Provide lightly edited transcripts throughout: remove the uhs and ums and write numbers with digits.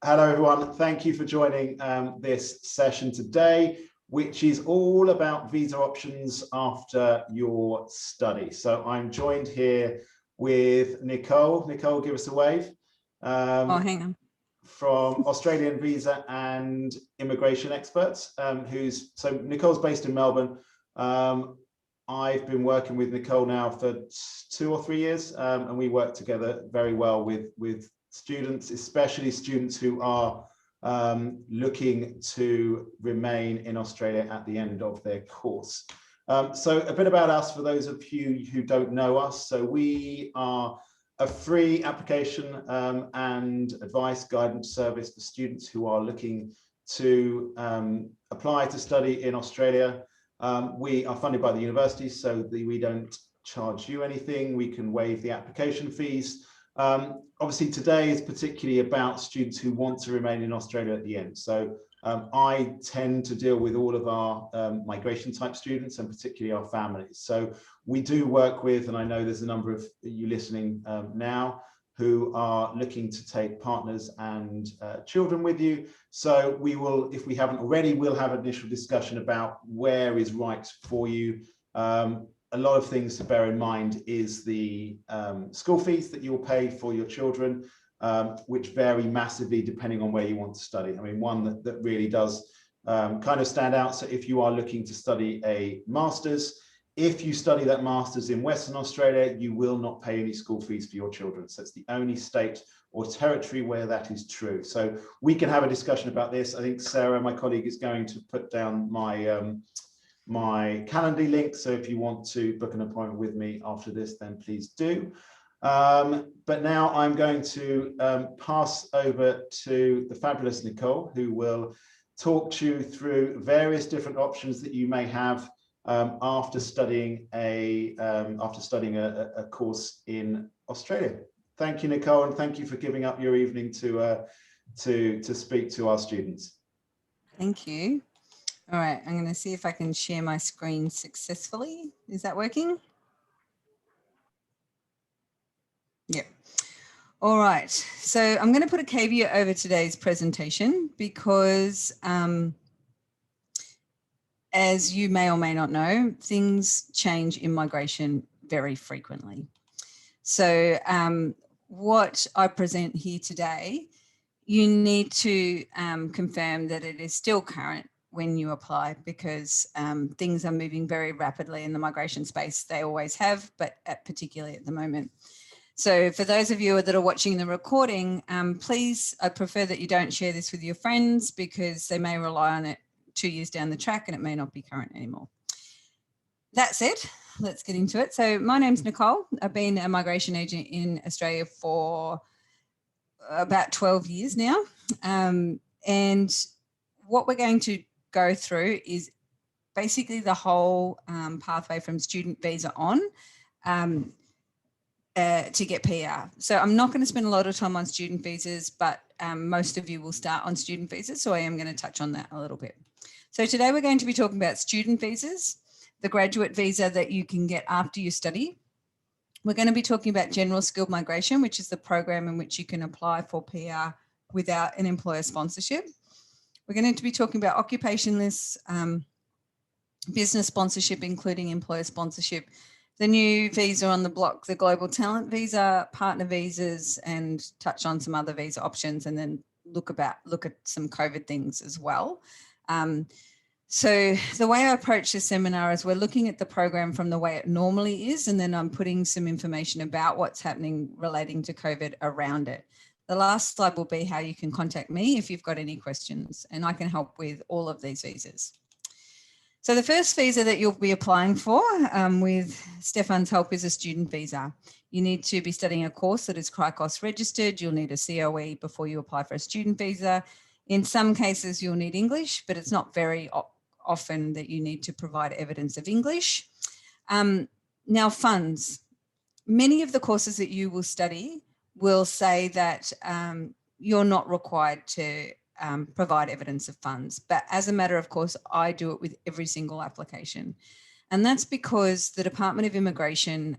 Hello, everyone. Thank you for joining this session today, which is all about visa options after your study. So I'm joined here with Nicole. Nicole, give us a wave. Oh, hang on. From Australian Visa and Immigration Experts, so Nicole's based in Melbourne. I've been working with Nicole now for 2 or 3 years, and we work together very well with students, especially students who are looking to remain in Australia at the end of their course. So a bit about us for those of you who don't know us. So we are a free application and advice guidance service for students who are looking to apply to study in Australia. We are funded by the university, so we don't charge you anything. We can waive the application fees. Obviously, today is particularly about students who want to remain in Australia at the end. So I tend to deal with all of our migration type students and particularly our families. So we do work with, and I know there's a number of you listening now who are looking to take partners and children with you. So we will, if we haven't already, we'll have an initial discussion about where is right for you. A lot of things to bear in mind is the school fees that you'll pay for your children, which vary massively depending on where you want to study. I mean, one that really does kind of stand out. So if you are looking to study a master's, if you study that master's in Western Australia, you will not pay any school fees for your children. So it's the only state or territory where that is true. So we can have a discussion about this. I think Sarah, my colleague, is going to put down my my Calendly link. So if you want to book an appointment with me after this, then please do. But now I'm going to pass over to the fabulous Nicole, who will talk to you through various different options that you may have after studying a course in Australia. Thank you, Nicole, and thank you for giving up your evening to speak to our students. Thank you. All right, I'm going to see if I can share my screen successfully. Is that working? Yep. All right, so I'm going to put a caveat over today's presentation because as you may or may not know, things change in migration very frequently. So what I present here today, you need to confirm that it is still current when you apply, because things are moving very rapidly in the migration space. They always have, but particularly at the moment. So for those of you that are watching the recording, please, I prefer that you don't share this with your friends because they may rely on it 2 years down the track and it may not be current anymore. That said, let's get into it. So my name's Nicole. I've been a migration agent in Australia for about 12 years now. And what we're going to go through is basically the whole pathway from student visa on to get PR. So I'm not going to spend a lot of time on student visas, but most of you will start on student visas. So I am going to touch on that a little bit. So today we're going to be talking about student visas, the graduate visa that you can get after you study. We're going to be talking about general skilled migration, which is the program in which you can apply for PR without an employer sponsorship. We're going to be talking about occupationless business sponsorship, including employer sponsorship, the new visa on the block, the global talent visa, partner visas, and touch on some other visa options, and then look at some COVID things as well. So the way I approach this seminar is we're looking at the program from the way it normally is, and then I'm putting some information about what's happening relating to COVID around it. The last slide will be how you can contact me if you've got any questions, and I can help with all of these visas. So the first visa that you'll be applying for with Stefan's help is a student visa. You need to be studying a course that is CRICOS registered. You'll need a COE before you apply for a student visa. In some cases, you'll need English, but it's not very often that you need to provide evidence of English. Now, funds. Many of the courses that you will study will say that you're not required to provide evidence of funds. But as a matter of course, I do it with every single application. And that's because the Department of Immigration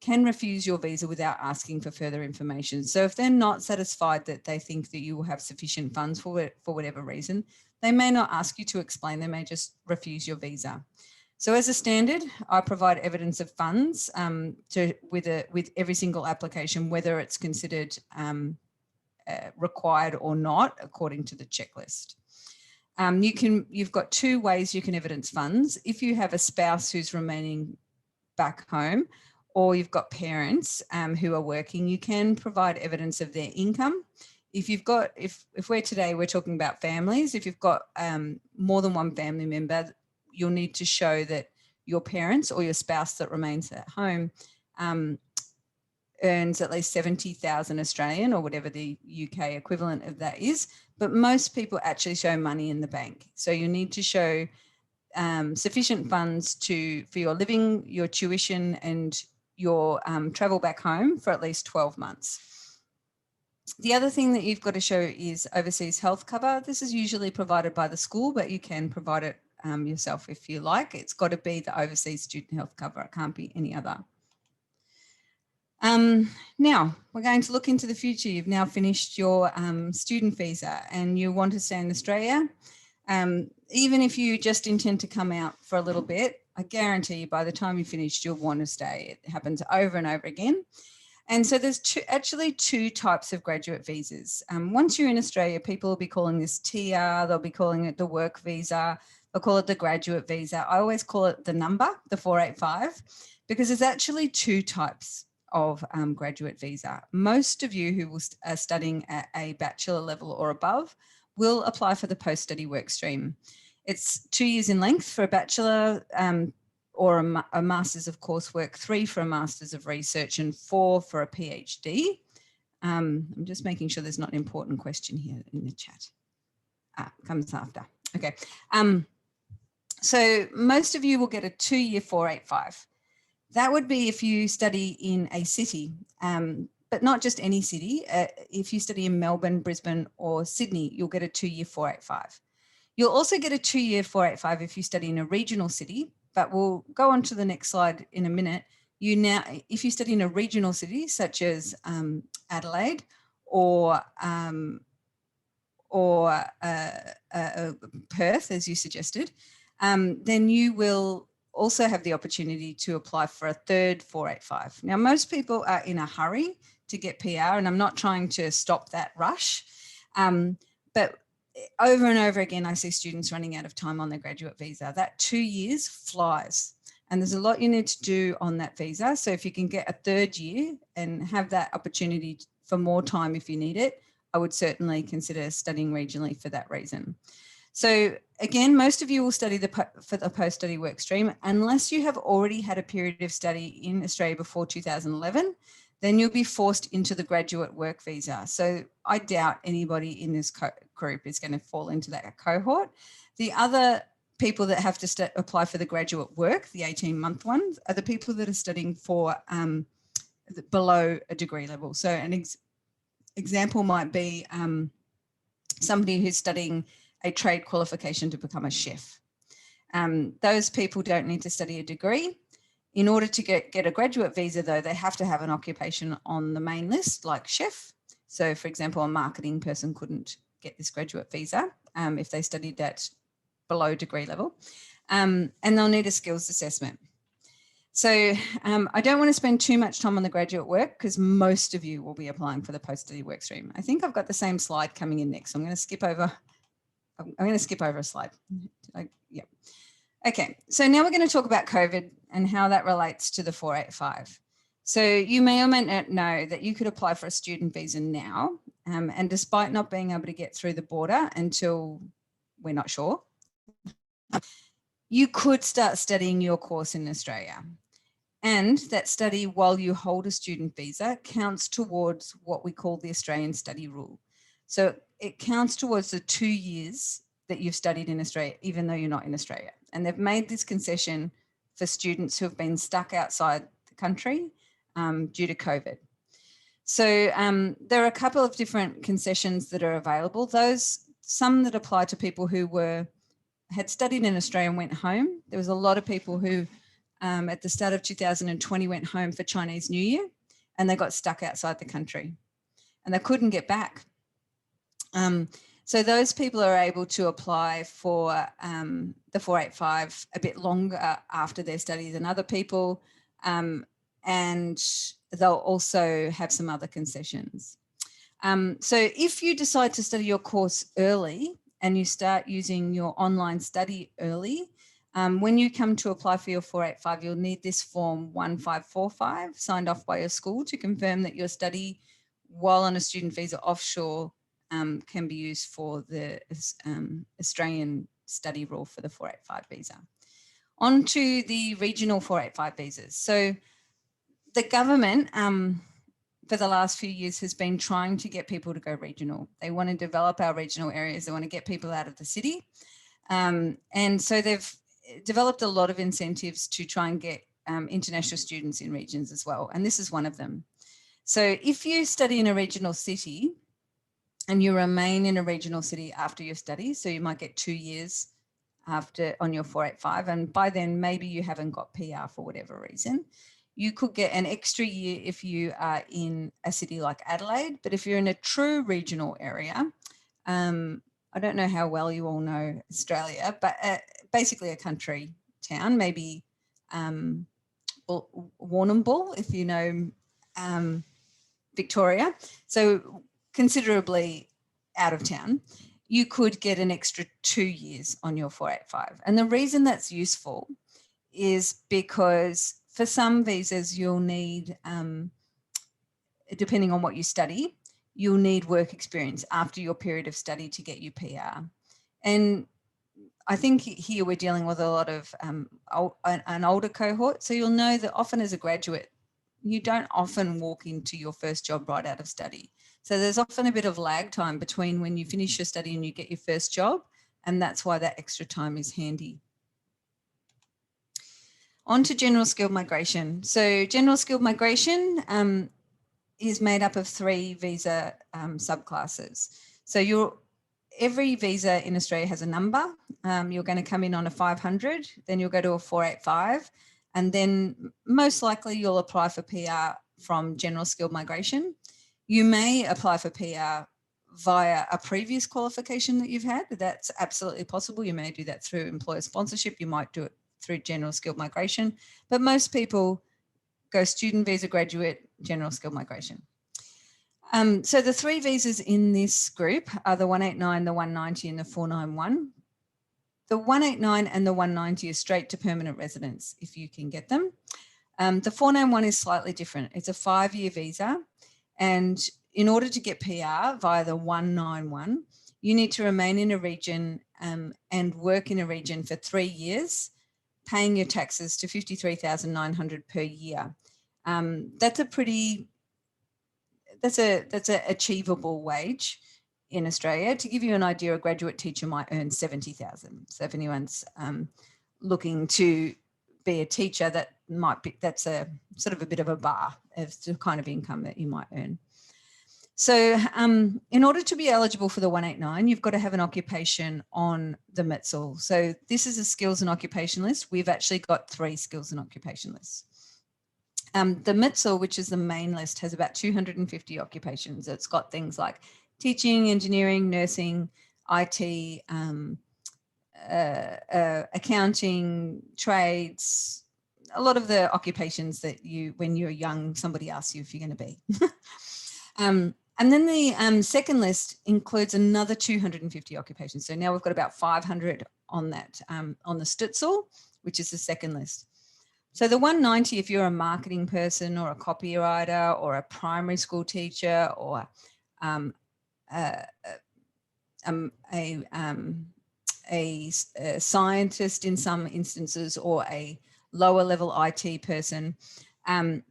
can refuse your visa without asking for further information. So if they're not satisfied that they think that you will have sufficient funds for whatever reason, they may not ask you to explain, they may just refuse your visa. So as a standard, I provide evidence of funds with every single application, whether it's considered required or not, according to the checklist. You've got two ways you can evidence funds. If you have a spouse who's remaining back home, or you've got parents who are working, you can provide evidence of their income. If we're talking about families, if you've got more than one family member, you'll need to show that your parents or your spouse that remains at home earns at least 70,000 Australian, or whatever the UK equivalent of that is. But most people actually show money in the bank. So you need to show sufficient funds for your living, your tuition, and your travel back home for at least 12 months. The other thing that you've got to show is overseas health cover. This is usually provided by the school, but you can provide it yourself if you like. It's got to be the overseas student health cover. It can't be any other. Now, we're going to look into the future. You've now finished your student visa and you want to stay in Australia. Even if you just intend to come out for a little bit, I guarantee you by the time you finished, you'll want to stay. It happens over and over again. And so there's actually two types of graduate visas. Once you're in Australia, people will be calling this TR, they'll be calling it the work visa, they'll call it the graduate visa. I always call it the number, the 485, because there's actually two types of graduate visa. Most of you who are studying at a bachelor level or above will apply for the post-study work stream. It's 2 years in length for a bachelor or a master's of coursework, 3 for a master's of research, and 4 for a PhD. I'm just making sure there's not an important question here in the chat. Comes after. Okay. So most of you will get a 2-year 485. That would be if you study in a city, but not just any city. If you study in Melbourne, Brisbane, or Sydney, you'll get a 2-year 485. You'll also get a 2-year 485 if you study in a regional city, but we'll go on to the next slide in a minute. If you study in a regional city, such as Adelaide or Perth, as you suggested, then you will also have the opportunity to apply for a third 485. Now, most people are in a hurry to get PR, and I'm not trying to stop that rush, but over and over again, I see students running out of time on their graduate visa. That 2 years flies, and there's a lot you need to do on that visa. So if you can get a third year and have that opportunity for more time if you need it, I would certainly consider studying regionally for that reason. So again, most of you will study for the post-study work stream. Unless you have already had a period of study in Australia before 2011, then you'll be forced into the graduate work visa. So I doubt anybody in this group is going to fall into that cohort. The other people that have to apply for the graduate work, the 18-month ones, are the people that are studying for below a degree level. So an example might be somebody who's studying a trade qualification to become a chef. Those people don't need to study a degree. In order to get a graduate visa, though, they have to have an occupation on the main list, like chef. So, for example, a marketing person couldn't get this graduate visa if they studied at below degree level. And they'll need a skills assessment. So I don't want to spend too much time on the graduate work because most of you will be applying for the post-study work stream. I think I've got the same slide coming in next. So I'm going to skip over a slide. Yeah. Okay, so now we're going to talk about COVID and how that relates to the 485. So you may or may not know that you could apply for a student visa now, and despite not being able to get through the border until we're not sure, you could start studying your course in Australia. And that study, while you hold a student visa, counts towards what we call the Australian study rule. So it counts towards the 2 years that you've studied in Australia, even though you're not in Australia. And they've made this concession for students who have been stuck outside the country due to COVID. So there are a couple of different concessions that are available. Some that apply to people who had studied in Australia and went home. There was a lot of people who at the start of 2020 went home for Chinese New Year, and they got stuck outside the country and they couldn't get back. So those people are able to apply for the 485 a bit longer after their study than other people, and they'll also have some other concessions. So if you decide to study your course early and you start using your online study early, when you come to apply for your 485, you'll need this form 1545 signed off by your school to confirm that your study while on a student visa offshore can be used for the Australian study rule for the 485 visa. On to the regional 485 visas. So the government for the last few years has been trying to get people to go regional. They want to develop our regional areas. They want to get people out of the city. And so they've developed a lot of incentives to try and get international students in regions as well. And this is one of them. So if you study in a regional city and you remain in a regional city after your studies, so you might get 2 years after on your 485, and by then maybe you haven't got PR for whatever reason, you could get an extra year if you are in a city like Adelaide. But if you're in a true regional area, I don't know how well you all know Australia, but basically a country town, maybe Warrnambool, if you know Victoria, so considerably out of town, you could get an extra 2 years on your 485. And the reason that's useful is because for some visas, you'll need, depending on what you study, you'll need work experience after your period of study to get you PR. And I think here we're dealing with a lot of an older cohort. So you'll know that often as a graduate, you don't often walk into your first job right out of study. So there's often a bit of lag time between when you finish your study and you get your first job. And that's why that extra time is handy. On to general skilled migration. So general skilled migration is made up of 3 visa subclasses. So every visa in Australia has a number. You're going to come in on a 500, then you'll go to a 485, and then most likely you'll apply for PR from general skilled migration. You may apply for PR via a previous qualification that you've had. That's absolutely possible. You may do that through employer sponsorship. You might do it through general skilled migration, but most people go student visa, graduate, general skilled migration. So the 3 visas in this group are the 189, the 190 and the 491. The 189 and the 190 are straight to permanent residence if you can get them. The 491 is slightly different. It's a 5-year visa, and in order to get PR via the 191, you need to remain in a region and work in a region for 3 years, paying your taxes to $53,900 per year. That's a achievable wage in Australia. To give you an idea, a graduate teacher might earn 70,000. So if anyone's looking to be a teacher, that's a sort of a bit of a bar of the kind of income that you might earn. So in order to be eligible for the 189, you've got to have an occupation on the MITSL. So this is a skills and occupation list. We've actually got 3 skills and occupation lists. The MITSL, which is the main list, has about 250 occupations. It's got things like teaching, engineering, nursing, IT, accounting, trades, a lot of the occupations that when you're young, somebody asks you if you're going to be. And then the second list includes another 250 occupations. So now we've got about 500 on that, on the Stutzel, which is the second list. So the 190, if you're a marketing person or a copywriter or a primary school teacher or a scientist in some instances or a lower level IT person,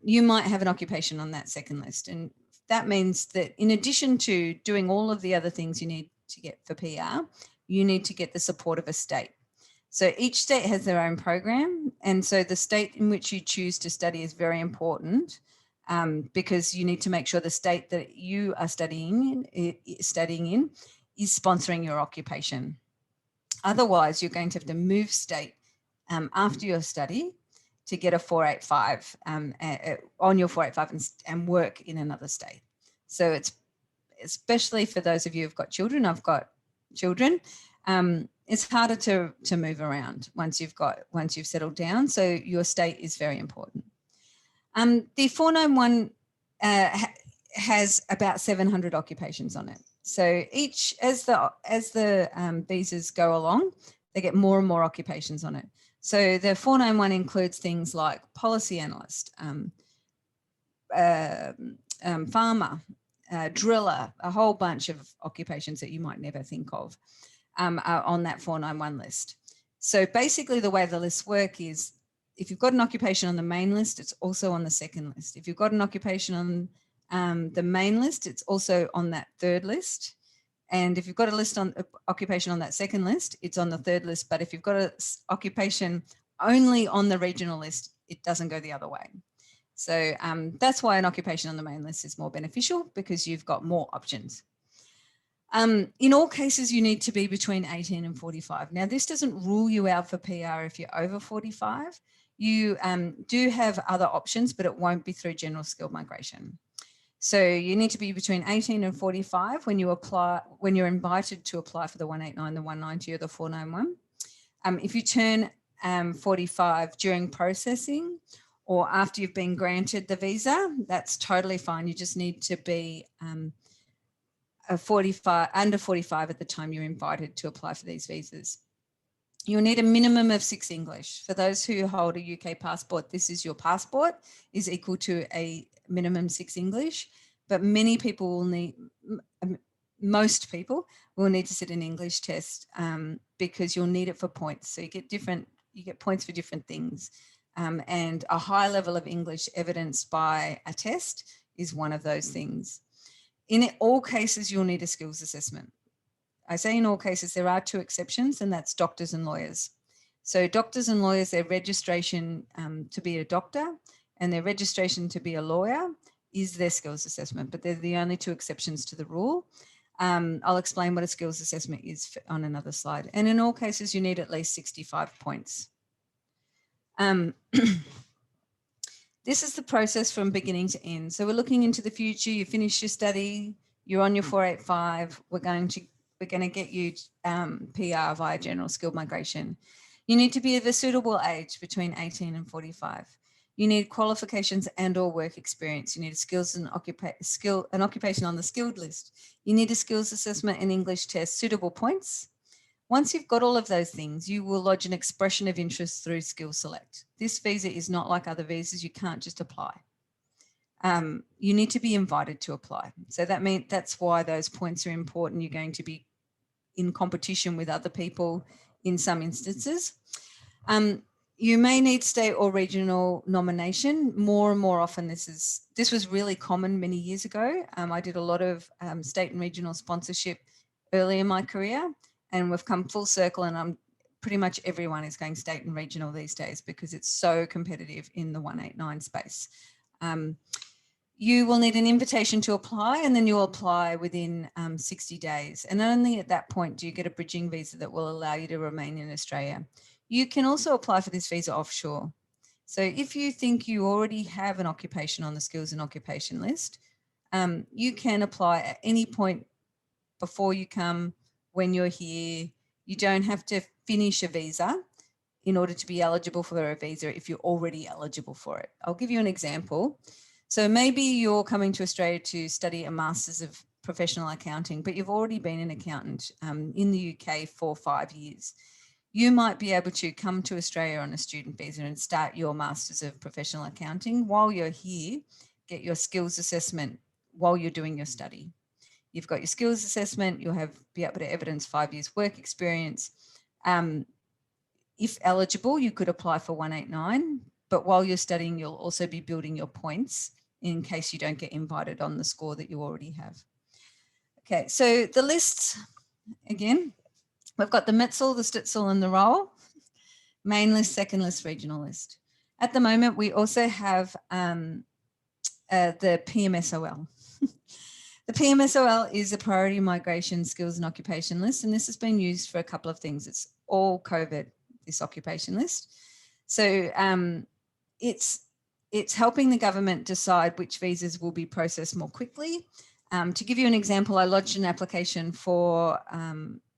you might have an occupation on that second list. And that means that in addition to doing all of the other things you need to get for PR, you need to get the support of a state. So each state has their own program. And so the state in which you choose to study is very important because you need to make sure the state that you are studying in is sponsoring your occupation. Otherwise, you're going to have to move state after your study to get a 485 on your 485 and work in another state. So it's especially for those of you who've got children. I've got children. It's harder to move around once you've settled down. So your state is very important. The 491 has about 700 occupations on it. So each, as the visas go along, they get more and more occupations on it. So the 491 includes things like policy analyst, farmer, driller, a whole bunch of occupations that you might never think of are on that 491 list. So basically the way the lists work is if you've got an occupation on the main list, it's also on the second list. If you've got an occupation on the main list, it's also on that third list. And if you've got a list on occupation on that second list, it's on the third list. But if you've got an occupation only on the regional list, it doesn't go the other way. So that's why an occupation on the main list is more beneficial, because you've got more options. In all cases, you need to be between 18 and 45. Now, this doesn't rule you out for PR if you're over 45. You do have other options, but it won't be through general skilled migration. So you need to be between 18 and 45 when you apply, when you're invited to apply for the 189, the 190 or the 491. If you turn 45 during processing or after you've been granted the visa, that's totally fine. You just need to be under 45 at the time you're invited to apply for these visas. You'll need a minimum of 6 English. For those who hold a UK passport, this is your passport, is equal to a minimum 6 English, but many people will need, most people will need to sit an English test because you'll need it for points. So you get points for different things. And a high level of English evidenced by a test is one of those things. In all cases, you'll need a skills assessment. I say in all cases, there are 2 exceptions, and that's doctors and lawyers. So doctors and lawyers, their registration to be a doctor and their registration to be a lawyer is their skills assessment, but they're the only 2 exceptions to the rule. I'll explain what a skills assessment is on another slide. And in all cases, you need at least 65 points. This is the process from beginning to end. So we're looking into the future. You finish your study, you're on your 485. We're going to get you PR via general skilled migration. You need to be of a suitable age between 18 and 45. You need qualifications and or work experience. You need skills and an occupation on the skilled list. You need a skills assessment and English test, suitable points. Once you've got all of those things, you will lodge an expression of interest through Skills Select. This visa is not like other visas. You can't just apply. You need to be invited to apply. So that's why those points are important. You're going to be in competition with other people in some instances. You may need state or regional nomination. More and more often, this was really common many years ago. I did a lot of state and regional sponsorship early in my career, and we've come full circle, and pretty much everyone is going state and regional these days because it's so competitive in the 189 space. You will need an invitation to apply, and then you'll apply within 60 days. And only at that point do you get a bridging visa that will allow you to remain in Australia. You can also apply for this visa offshore. So if you think you already have an occupation on the skills and occupation list, you can apply at any point before you come, when you're here. You don't have to finish a visa in order to be eligible for a visa if you're already eligible for it. I'll give you an example. So maybe you're coming to Australia to study a Masters of Professional Accounting, but you've already been an accountant in the UK for 5 years. You might be able to come to Australia on a student visa and start your Masters of Professional Accounting while you're here, get your skills assessment while you're doing your study. You've got your skills assessment, you'll be able to evidence 5 years work experience. If eligible, you could apply for 189, but while you're studying, you'll also be building your points in case you don't get invited on the score that you already have. Okay, so the lists, again, we've got the Metzel, the Stitzel and the Roll, main list, second list, regional list. At the moment, we also have the PMSOL. The PMSOL is a priority migration skills and occupation list, and this has been used for a couple of things. It's all COVID, this occupation list. So it's helping the government decide which visas will be processed more quickly. To give you an example, I lodged an application for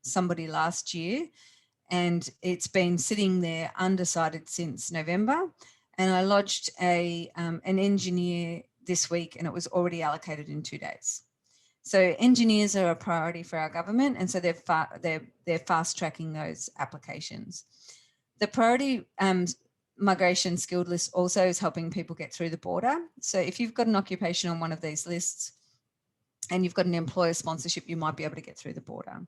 somebody last year, and it's been sitting there undecided since November. And I lodged an engineer this week, and it was already allocated in 2 days. So engineers are a priority for our government, and so they're fast tracking those applications. The priority migration skilled list also is helping people get through the border. So if you've got an occupation on one of these lists and you've got an employer sponsorship, you might be able to get through the border.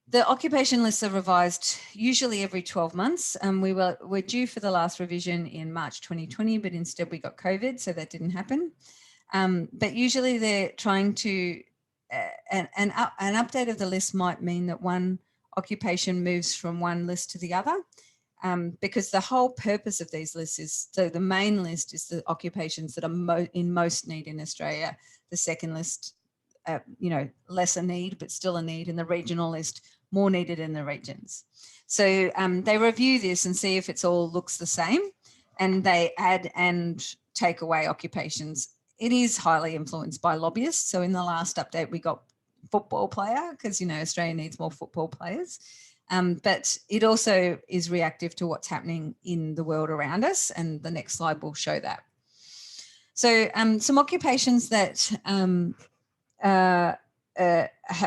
The occupation lists are revised usually every 12 months. We're due for the last revision in March 2020, but instead we got COVID, so that didn't happen. But usually they're trying to, an update of the list might mean that one occupation moves from one list to the other, because the whole purpose of these lists is, so the main list is the occupations that are in most need in Australia. The second list, lesser need, but still a need, and the regional list, more needed in the regions. So they review this and see if it's all looks the same, and they add and take away occupations. It is highly influenced by lobbyists. So in the last update, we got football player because, Australia needs more football players. But it also is reactive to what's happening in the world around us. And the next slide will show that. So some occupations that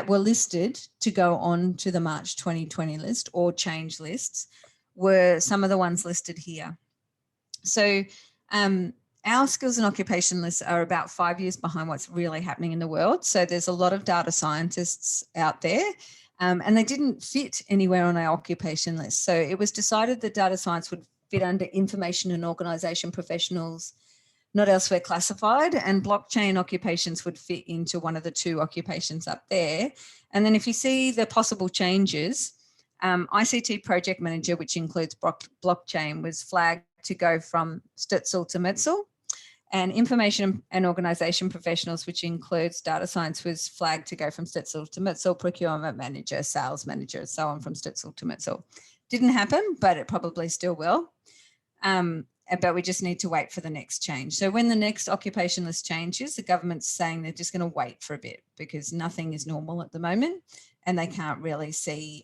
were listed to go on to the March 2020 list or change lists were some of the ones listed here. So our skills and occupation lists are about 5 years behind what's really happening in the world. So there's a lot of data scientists out there, and they didn't fit anywhere on our occupation list. So it was decided that data science would fit under information and organisation professionals, not elsewhere classified, and blockchain occupations would fit into one of the 2 occupations up there. And then if you see the possible changes, ICT project manager, which includes blockchain, was flagged to go from Stutzel to Metzel, and information and organisation professionals, which includes data science, was flagged to go from Stutzel to Metzel, procurement manager, sales manager, so on from Stutzel to Metzel. Didn't happen, but it probably still will. But we just need to wait for the next change. So when the next occupation list changes, the government's saying they're just going to wait for a bit because nothing is normal at the moment, and they can't really see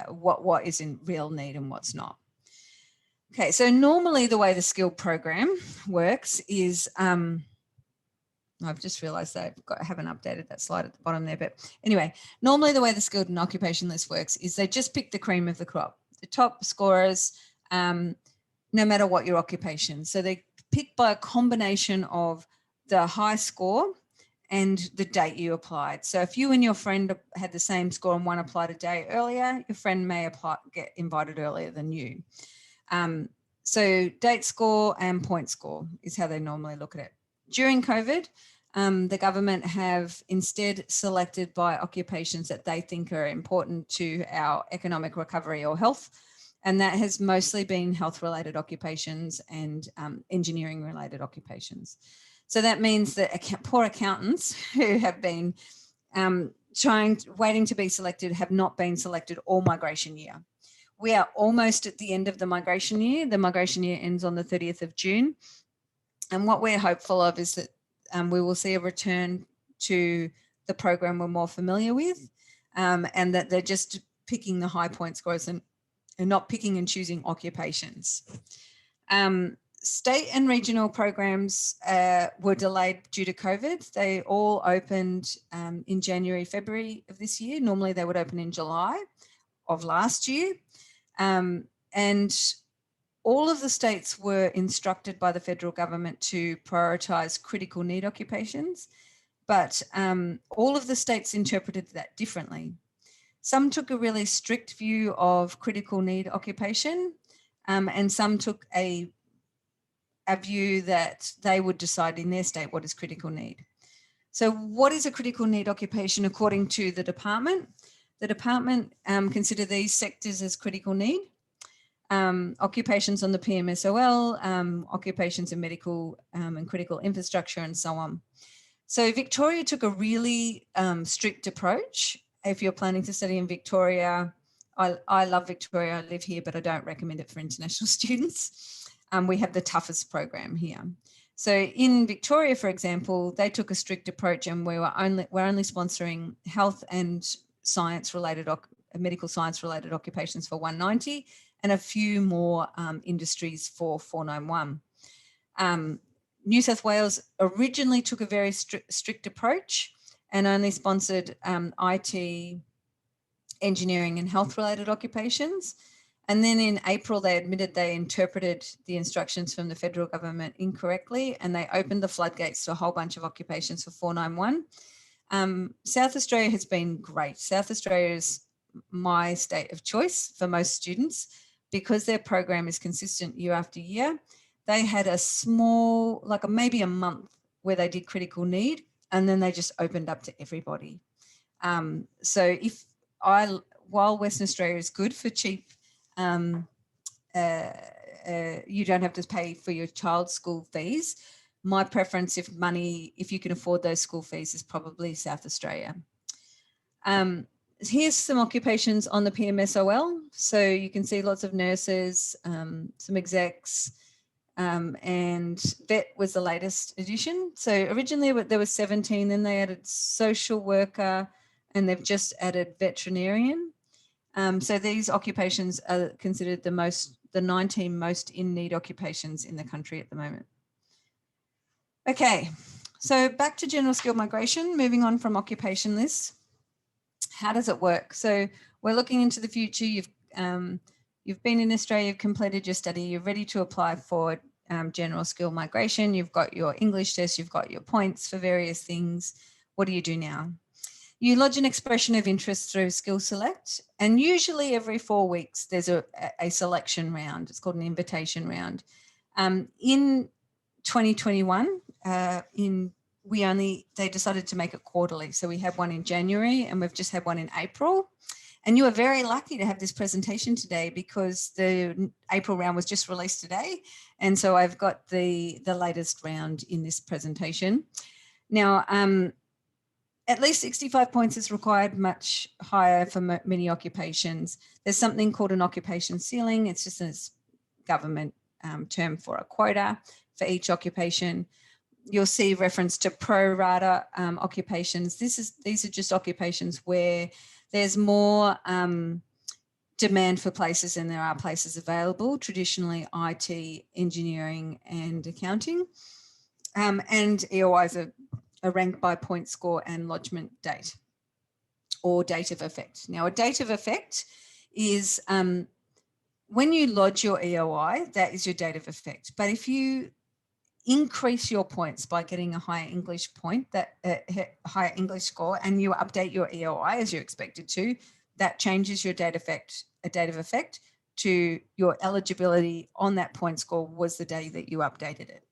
what is in real need and what's not. Okay, so normally the way the skilled program works is, I've just realised that I haven't updated that slide at the bottom there, but anyway, normally the way the skilled and occupation list works is they just pick the cream of the crop, the top scorers, no matter what your occupation. So they pick by a combination of the high score and the date you applied. So if you and your friend had the same score and one applied a day earlier, your friend may get invited earlier than you. So date score and point score is how they normally look at it. During COVID, the government have instead selected by occupations that they think are important to our economic recovery or health. And that has mostly been health-related occupations and engineering-related occupations. So that means that poor accountants who have been waiting to be selected have not been selected all migration year. We are almost at the end of the migration year. The migration year ends on the 30th of June. And what we're hopeful of is that we will see a return to the program we're more familiar with, and that they're just picking the high point scores and not picking and choosing occupations. State and regional programs were delayed due to COVID. They all opened in January, February of this year. Normally they would open in July of last year. And all of the states were instructed by the federal government to prioritise critical need occupations, but all of the states interpreted that differently. Some took a really strict view of critical need occupation, and some took a view that they would decide in their state what is critical need. So what is a critical need occupation according to the department? The department consider these sectors as critical need. Occupations on the PMSOL, occupations in medical and critical infrastructure, and so on. So Victoria took a really strict approach. If you're planning to study in Victoria, I love Victoria. I live here, but I don't recommend it for international students. We have the toughest program here. So in Victoria, for example, they took a strict approach, and we're only sponsoring health and science related, medical science related occupations for 190, and a few more industries for 491. New South Wales originally took a very strict approach and only sponsored IT, engineering and health related occupations. And then in April, they admitted they interpreted the instructions from the federal government incorrectly, and they opened the floodgates to a whole bunch of occupations for 491. South Australia has been great. South Australia is my state of choice for most students because their program is consistent year after year. They had a small, like maybe a month where they did critical need, and then they just opened up to everybody. So while Western Australia is good for cheap, you don't have to pay for your child's school fees. My preference, if you can afford those school fees, is probably South Australia. Here's some occupations on the PMSOL. So you can see lots of nurses, some execs, and vet was the latest edition. So originally there was 17, then they added social worker, and they've just added veterinarian. So these occupations are considered the 19 most in need occupations in the country at the moment. Okay, so back to general skilled migration, moving on from occupation lists. How does it work? So we're looking into the future. You've been in Australia, you've completed your study, you're ready to apply for general skilled migration. You've got your English test, you've got your points for various things. What do you do now? You lodge an expression of interest through Skill Select, and usually every 4 weeks there's a selection round. It's called an invitation round. In 2021, they decided to make it quarterly. So we had one in January and we've just had one in April. And you are very lucky to have this presentation today because the April round was just released today. And so I've got the latest round in this presentation. Now, at least 65 points is required, much higher for many occupations. There's something called an occupation ceiling. It's just a government term for a quota for each occupation. You'll see reference to pro rata occupations. These are just occupations where there's more demand for places than there are places available, traditionally IT, engineering and accounting. And EOIs are ranked by point score and lodgement date or date of effect. Now, a date of effect is when you lodge your EOI, that is your date of effect. But if you increase your points by getting a higher English point, higher English score, and you update your EOI as you're expected to, that changes your date of effect to your eligibility on that point score was the day that you updated it.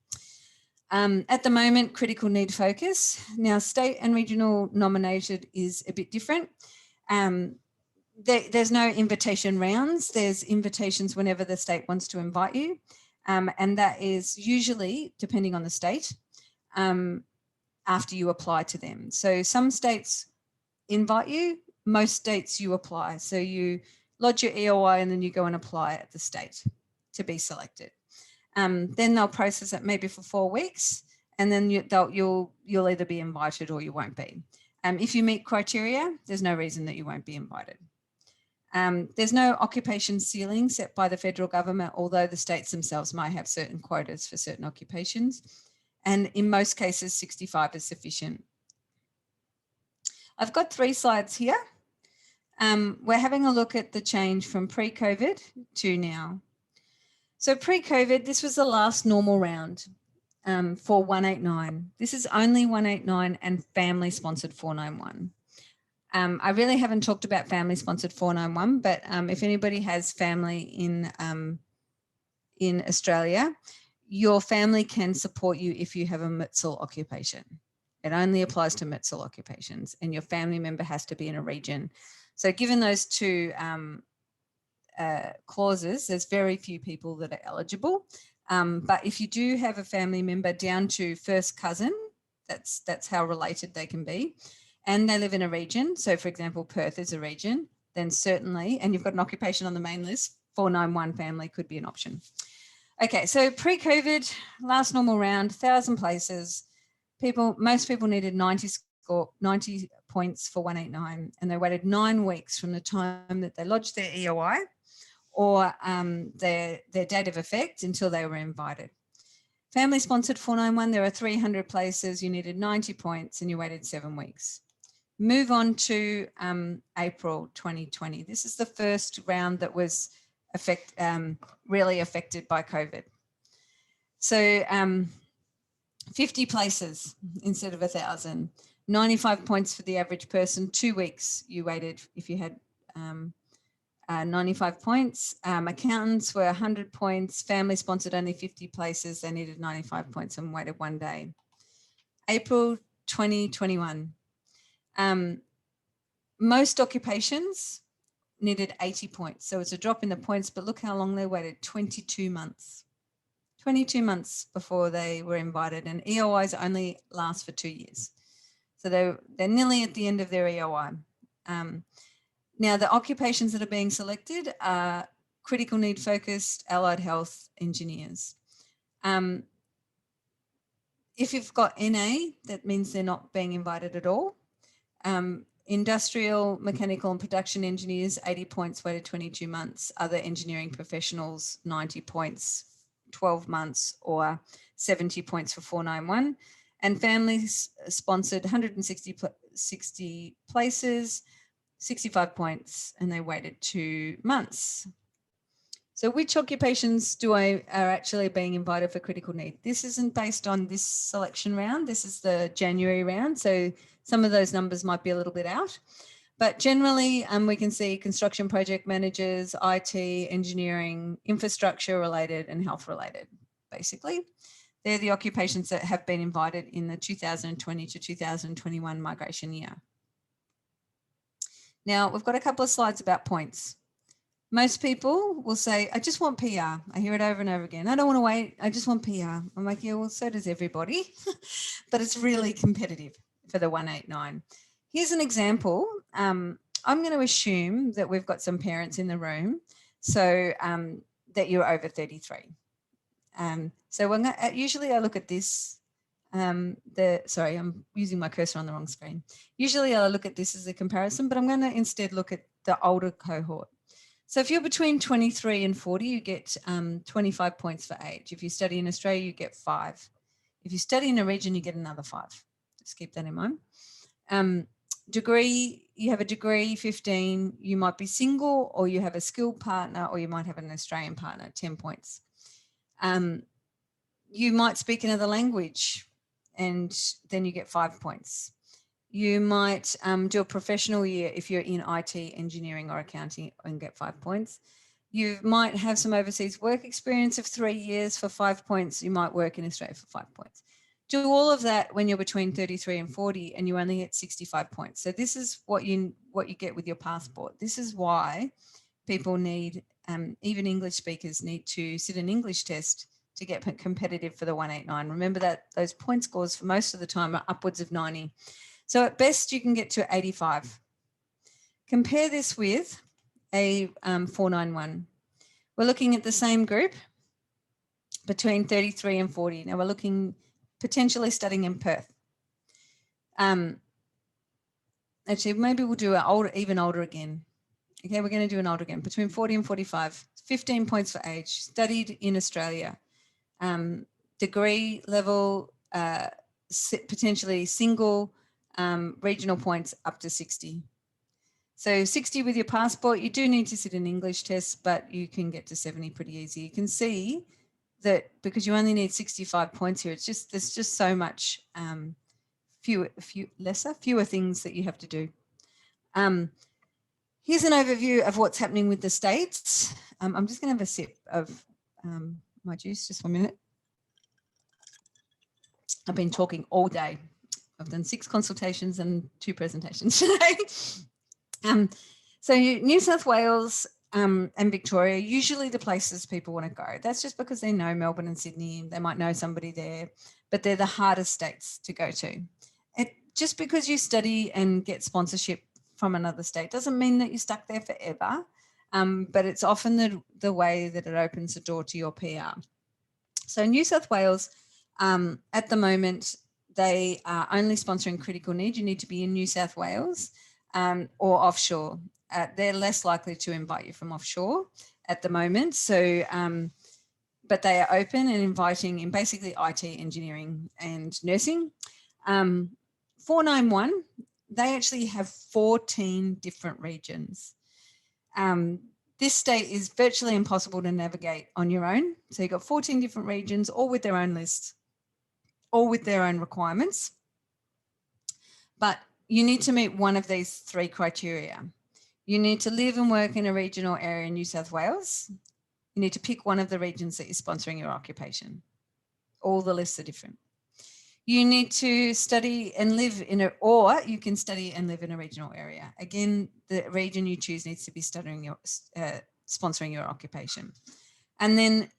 At the moment, critical need focus. Now, state and regional nominated is a bit different. There's no invitation rounds. There's invitations whenever the state wants to invite you. And that is usually, depending on the state, after you apply to them. So some states invite you, most states you apply. So you lodge your EOI and then you go and apply at the state to be selected. Then they'll process it maybe for 4 weeks, and then you'll either be invited or you won't be. If you meet criteria, there's no reason that you won't be invited. There's no occupation ceiling set by the federal government, although the states themselves might have certain quotas for certain occupations. And in most cases, 65 is sufficient. I've got 3 slides here. We're having a look at the change from pre-COVID to now. So pre-COVID, this was the last normal round for 189. This is only 189 and family-sponsored 491. I really haven't talked about family-sponsored 491, but if anybody has family in Australia, your family can support you if you have a MTSL occupation. It only applies to MTSL occupations, and your family member has to be in a region. So given those 2 clauses, there's very few people that are eligible. But if you do have a family member down to first cousin, that's how related they can be, and they live in a region. So for example, Perth is a region. then certainly, and you've got an occupation on the main list, 491 family could be an option. Okay, so pre-COVID, last normal round, 1,000 places. Most people needed 90 points for 189, and they waited 9 weeks from the time that they lodged their EOI or their date of effect until they were invited. Family sponsored 491, there are 300 places, you needed 90 points and you waited 7 weeks. Move on to April 2020. This is the first round that was really affected by COVID. So 50 places instead of 1,000, 95 points for the average person, 2 weeks you waited if you had 95 points. Accountants were 100 points, family sponsored only 50 places, they needed 95 points and waited 1 day. April 2021. Most occupations needed 80 points. So it's a drop in the points, but look how long they waited, 22 months. 22 months before they were invited, and EOIs only last for 2 years. So they're nearly at the end of their EOI. Now the occupations that are being selected are critical need focused, allied health engineers. If you've got NA, that means they're not being invited at all. Industrial, mechanical and production engineers, 80 points, waited 22 months. Other engineering professionals, 90 points, 12 months, or 70 points for 491. And families sponsored 160 places, 65 points, and they waited 2 months. So which occupations are actually being invited for critical need? This isn't based on this selection round. This is the January round. So some of those numbers might be a little bit out. But generally, we can see construction project managers, IT, engineering, infrastructure related and health related, basically. They're the occupations that have been invited in the 2020 to 2021 migration year. Now, we've got a couple of slides about points. Most people will say, I just want PR. I hear it over and over again. I don't want to wait. I just want PR. I'm like, yeah, well, so does everybody. But it's really competitive for the 189. Here's an example. I'm going to assume that we've got some parents in the room, so that you're over 33. So usually I look at this. Sorry, I'm using my cursor on the wrong screen. Usually I look at this as a comparison, but I'm going to instead look at the older cohort. So if you're between 23 and 40, you get 25 points for age. If you study in Australia, you get 5. If you study in a region, you get another 5. Just keep that in mind. Degree, you have a degree, 15. You might be single, or you have a skilled partner, or you might have an Australian partner, 10 points. You might speak another language, and then you get 5 points. You might do a professional year if you're in IT, engineering or accounting and get 5 points. You might have some overseas work experience of 3 years for 5 points. You might work in Australia for 5 points. Do all of that when you're between 33 and 40 and you only get 65 points. So this is what you get with your passport. This is why people need, even English speakers need to sit an English test to get competitive for the 189. Remember that those point scores for most of the time are upwards of 90. So at best, you can get to 85. Compare this with a 491. We're looking at the same group between 33 and 40. Now we're looking potentially studying in Perth. Actually, maybe we'll do an even older again. Okay, we're going to do an older again, between 40 and 45, 15 points for age, studied in Australia, degree level, potentially single, regional points up to 60. So 60 with your passport, you do need to sit an English test, but you can get to 70 pretty easy. You can see that because you only need 65 points here, there's just so much fewer things that you have to do. Here's an overview of what's happening with the states. I'm just going to have a sip of my juice, just 1 minute. I've been talking all day. I've done 6 consultations and 2 presentations today. So New South Wales and Victoria, usually the places people want to go. That's just because they know Melbourne and Sydney. They might know somebody there, but they're the hardest states to go to. Just because you study and get sponsorship from another state doesn't mean that you're stuck there forever, but it's often the way that it opens the door to your PR. So New South Wales, at the moment, they are only sponsoring critical need. You need to be in New South Wales or offshore. They're less likely to invite you from offshore at the moment. So, but they are open and inviting in basically IT, engineering and nursing. 491, they actually have 14 different regions. This state is virtually impossible to navigate on your own. So you've got 14 different regions, all with their own lists, all with their own requirements. But you need to meet one of these 3 criteria. You need to live and work in a regional area in New South Wales. You need to pick one of the regions that is sponsoring your occupation. All the lists are different. You need to study and live in a, or you can study and live in a regional area. Again, the region you choose needs to be sponsoring your occupation. And then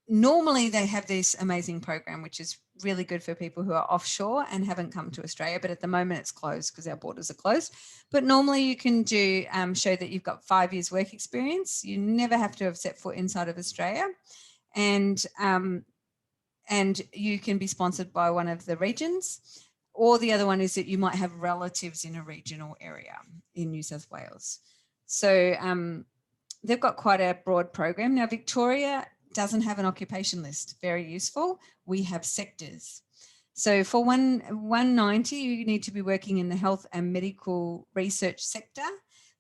normally they have this amazing program, which is really good for people who are offshore and haven't come to Australia, but at the moment it's closed because our borders are closed. But normally you can do show that you've got 5 years work experience. You never have to have set foot inside of Australia. And you can be sponsored by one of the regions, or the other one is that you might have relatives in a regional area in New South Wales. So they've got quite a broad program. Now, Victoria doesn't have an occupation list, very useful. We have sectors. So for 190, you need to be working in the health and medical research sector.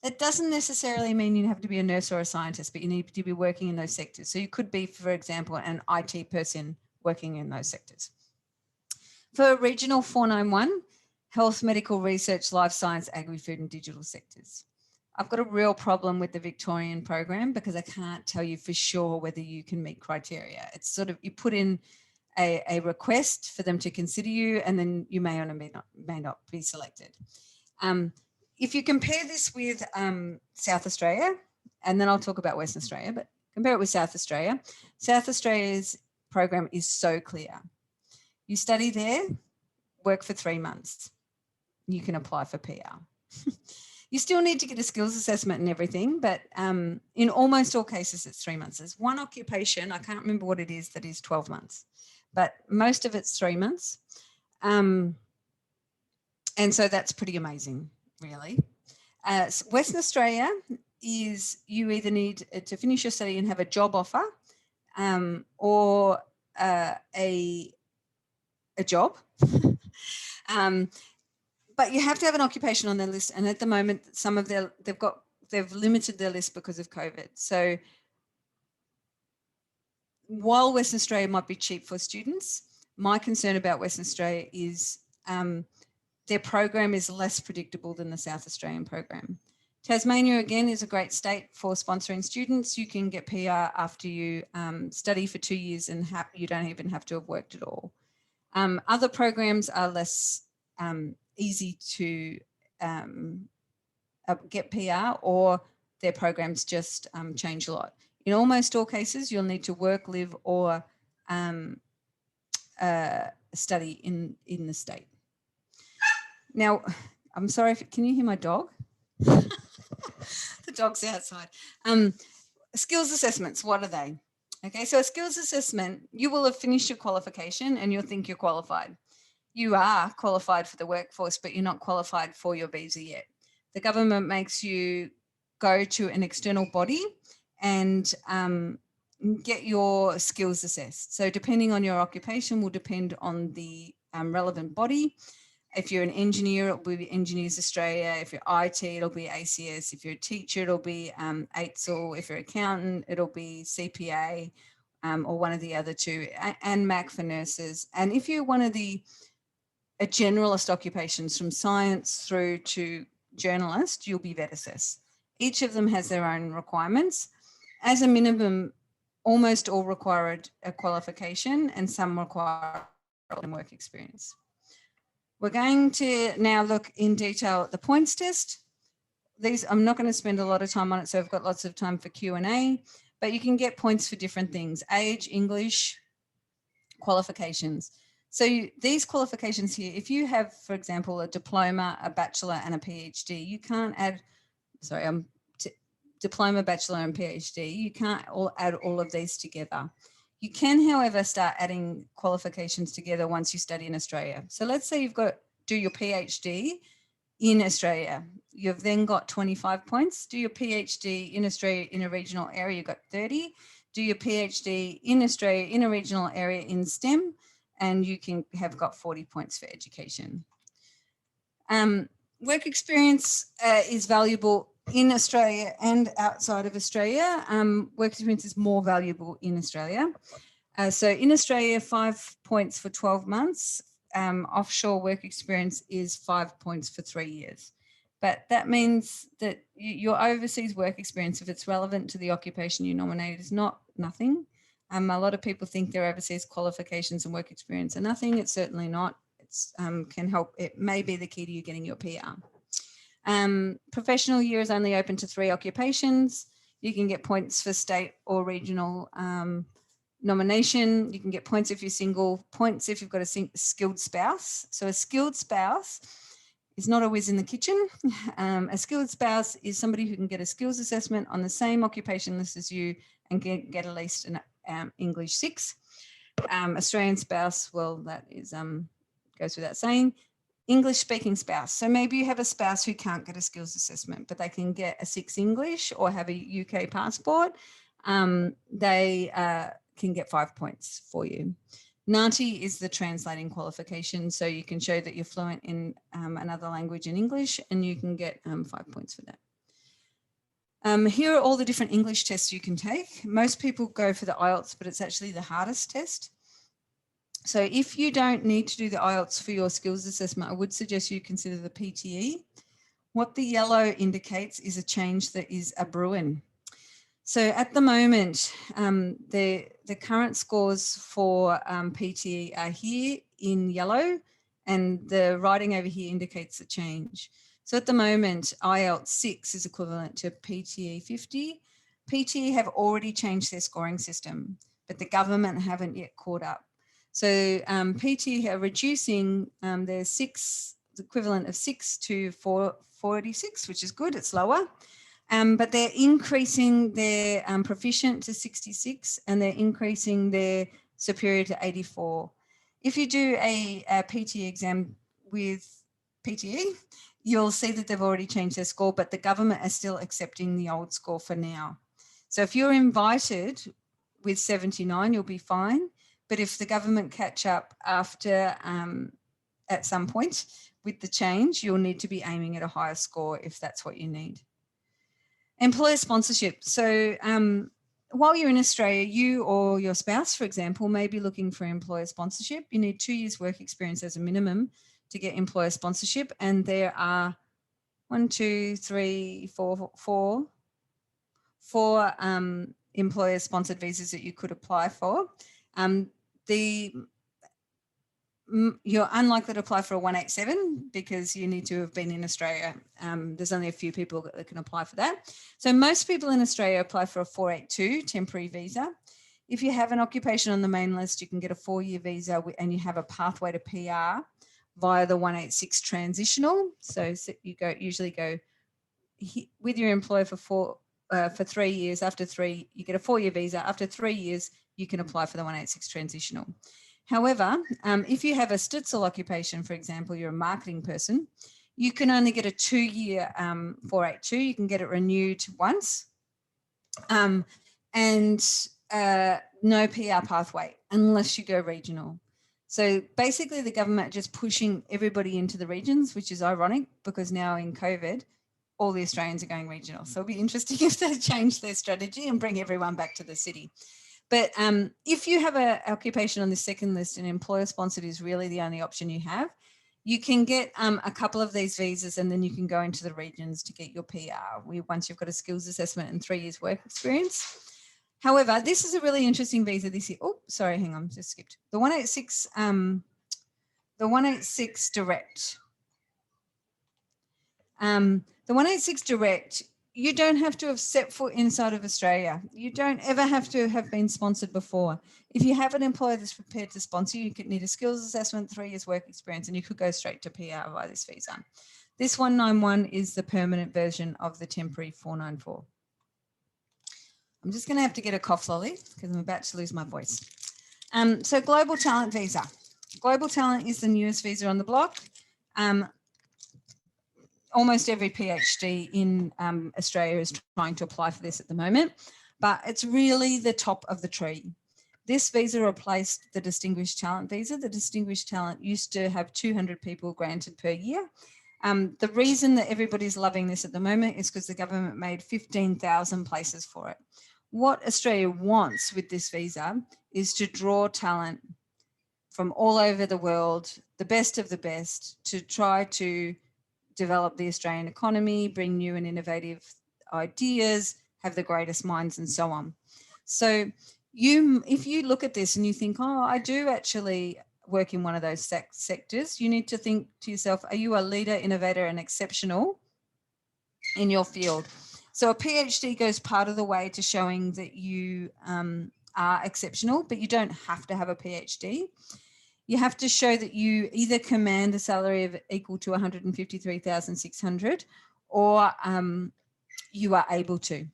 That doesn't necessarily mean you have to be a nurse or a scientist, but you need to be working in those sectors. So you could be, for example, an IT person working in those sectors. For regional 491, health, medical research, life science, agri-food and digital sectors. I've got a real problem with the Victorian program because I can't tell you for sure whether you can meet criteria. It's sort of, you put in a request for them to consider you, and then you may or may not be selected. If you compare this with South Australia, and then I'll talk about Western Australia, but compare it with South Australia. South Australia's program is so clear. You study there, work for 3 months. You can apply for PR. You still need to get a skills assessment and everything, but in almost all cases, it's 3 months. There's one occupation, I can't remember what it is, that is 12 months, but most of it's 3 months. And so that's pretty amazing, really. So Western Australia is you either need to finish your study and have a job offer or a job. But you have to have an occupation on their list. And at the moment, some of they've limited their list because of COVID. So while Western Australia might be cheap for students, my concern about Western Australia is their program is less predictable than the South Australian program. Tasmania, again, is a great state for sponsoring students. You can get PR after you study for 2 years and you don't even have to have worked at all. Other programs are less easy to get PR, or their programs just change a lot. In almost all cases, you'll need to work, live, or study in the state. Now, I'm sorry, can you hear my dog? The dog's outside. Skills assessments, what are they? Okay, so a skills assessment, you will have finished your qualification and you'll think you're qualified. You are qualified for the workforce, but you're not qualified for your visa yet. The government makes you go to an external body and get your skills assessed. So depending on your occupation will depend on the relevant body. If you're an engineer, it'll be Engineers Australia. If you're IT, it'll be ACS. If you're a teacher, it'll be AITSL. If you're an accountant, it'll be CPA or one of the other two, and MAC for nurses. And if you're one of the generalist occupations from science through to journalist, you'll be vet assessed. Each of them has their own requirements. As a minimum, almost all require a qualification and some require work experience. We're going to now look in detail at the points test. These, I'm not going to spend a lot of time on it, so I've got lots of time for Q&A, but you can get points for different things: age, English, qualifications. So these qualifications here, if you have, for example, a diploma, a bachelor and a PhD, you can't add, sorry, diploma, bachelor and PhD, you can't add all of these together. You can, however, start adding qualifications together once you study in Australia. So let's say you've got, do your PhD in Australia. You've then got 25 points. Do your PhD in Australia in a regional area, you've got 30. Do your PhD in Australia in a regional area in STEM, and you can have got 40 points for education. Work experience is valuable in Australia and outside of Australia. Work experience is more valuable in Australia. So in Australia, 5 points for 12 months. Offshore work experience is 5 points for 3 years. But that means that your overseas work experience, if it's relevant to the occupation you nominated, is not nothing. A lot of people think their overseas qualifications and work experience are nothing. It's certainly not. It's can help. It may be the key to you getting your PR. Professional year is only open to 3 occupations. You can get points for state or regional nomination. You can get points if you're single, points if you've got a skilled spouse. So a skilled spouse is not a whiz in the kitchen. A skilled spouse is somebody who can get a skills assessment on the same occupation list as you and get at least an English 6. Australian spouse, well, that is goes without saying. English speaking spouse. So maybe you have a spouse who can't get a skills assessment, but they can get a 6 English or have a UK passport. They can get 5 points for you. NAATI is the translating qualification. So you can show that you're fluent in another language in English, and you can get 5 points for that. Here are all the different English tests you can take. Most people go for the IELTS, but it's actually the hardest test. So if you don't need to do the IELTS for your skills assessment, I would suggest you consider the PTE. What the yellow indicates is a change that is a brewing. So at the moment, the current scores for PTE are here in yellow, and the writing over here indicates a change. So at the moment, IELTS 6 is equivalent to PTE 50. PTE have already changed their scoring system, but the government haven't yet caught up. So PTE are reducing their 6, the equivalent of 6 to 46, which is good, it's lower. But they're increasing their proficient to 66, and they're increasing their superior to 84. If you do a PTE exam with PTE, you'll see that they've already changed their score, but the government are still accepting the old score for now. So if you're invited with 79, you'll be fine. But if the government catch up after at some point with the change, you'll need to be aiming at a higher score if that's what you need. Employer sponsorship. So while you're in Australia, you or your spouse, for example, may be looking for employer sponsorship. You need 2 years work experience as a minimum to get employer sponsorship. And there are 4 employer sponsored visas that you could apply for. You're unlikely to apply for a 187 because you need to have been in Australia. There's only a few people that can apply for that. So most people in Australia apply for a 482 temporary visa. If you have an occupation on the main list, you can get a 4-year visa and you have a pathway to PR via the 186 transitional. So you usually go with your employer for 3 years. After 3, you get a 4-year visa. After 3 years, you can apply for the 186 transitional. However, if you have a Stutzel occupation, for example, you're a marketing person, you can only get a 2-year 482. You can get it renewed once, and no PR pathway unless you go regional. So basically the government are just pushing everybody into the regions, which is ironic because now in COVID, all the Australians are going regional. So it'll be interesting if they change their strategy and bring everyone back to the city. But if you have an occupation on the second list and employer sponsored is really the only option you have, you can get a couple of these visas and then you can go into the regions to get your PR once you've got a skills assessment and 3 years work experience. However, this is a really interesting visa this year. Oh, sorry, hang on, just skipped. The 186 direct. The 186 direct you don't have to have set foot inside of Australia. You don't ever have to have been sponsored before. If you have an employer that's prepared to sponsor you, you could need a skills assessment, 3 years work experience, and you could go straight to PR via this visa. This 191 is the permanent version of the temporary 494. I'm just going to have to get a cough lolly because I'm about to lose my voice. So Global Talent Visa. Global Talent is the newest visa on the block. Almost every PhD in Australia is trying to apply for this at the moment, but it's really the top of the tree. This visa replaced the Distinguished Talent Visa. The Distinguished Talent used to have 200 people granted per year. The reason that everybody's loving this at the moment is because the government made 15,000 places for it. What Australia wants with this visa is to draw talent from all over the world, the best of the best, to try to develop the Australian economy, bring new and innovative ideas, have the greatest minds, and so on. So if you look at this and you think, oh, I do actually work in one of those sectors, you need to think to yourself, are you a leader, innovator, and exceptional in your field? So a PhD goes part of the way to showing that you are exceptional, but you don't have to have a PhD. You have to show that you either command a salary of equal to 153,600 or you are able to.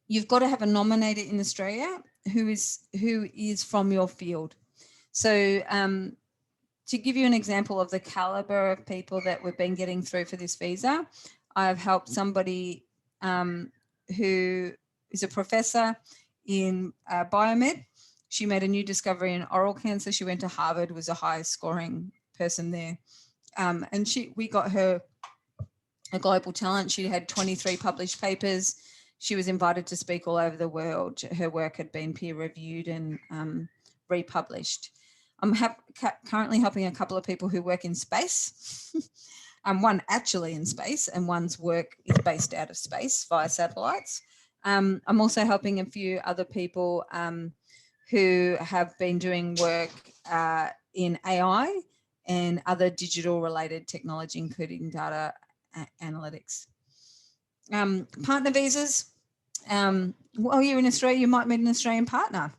You've got to have a nominator in Australia who is from your field. So to give you an example of the caliber of people that we've been getting through for this visa, I've helped somebody who is a professor in biomed. She made a new discovery in oral cancer. She went to Harvard, was a high scoring person there. And we got her a global talent. She had 23 published papers. She was invited to speak all over the world. Her work had been peer reviewed and republished. I'm currently helping a couple of people who work in space. One actually in space, and one's work is based out of space via satellites. I'm also helping a few other people who have been doing work in AI and other digital related technology, including data analytics. Partner visas. While you're in Australia, you might meet an Australian partner.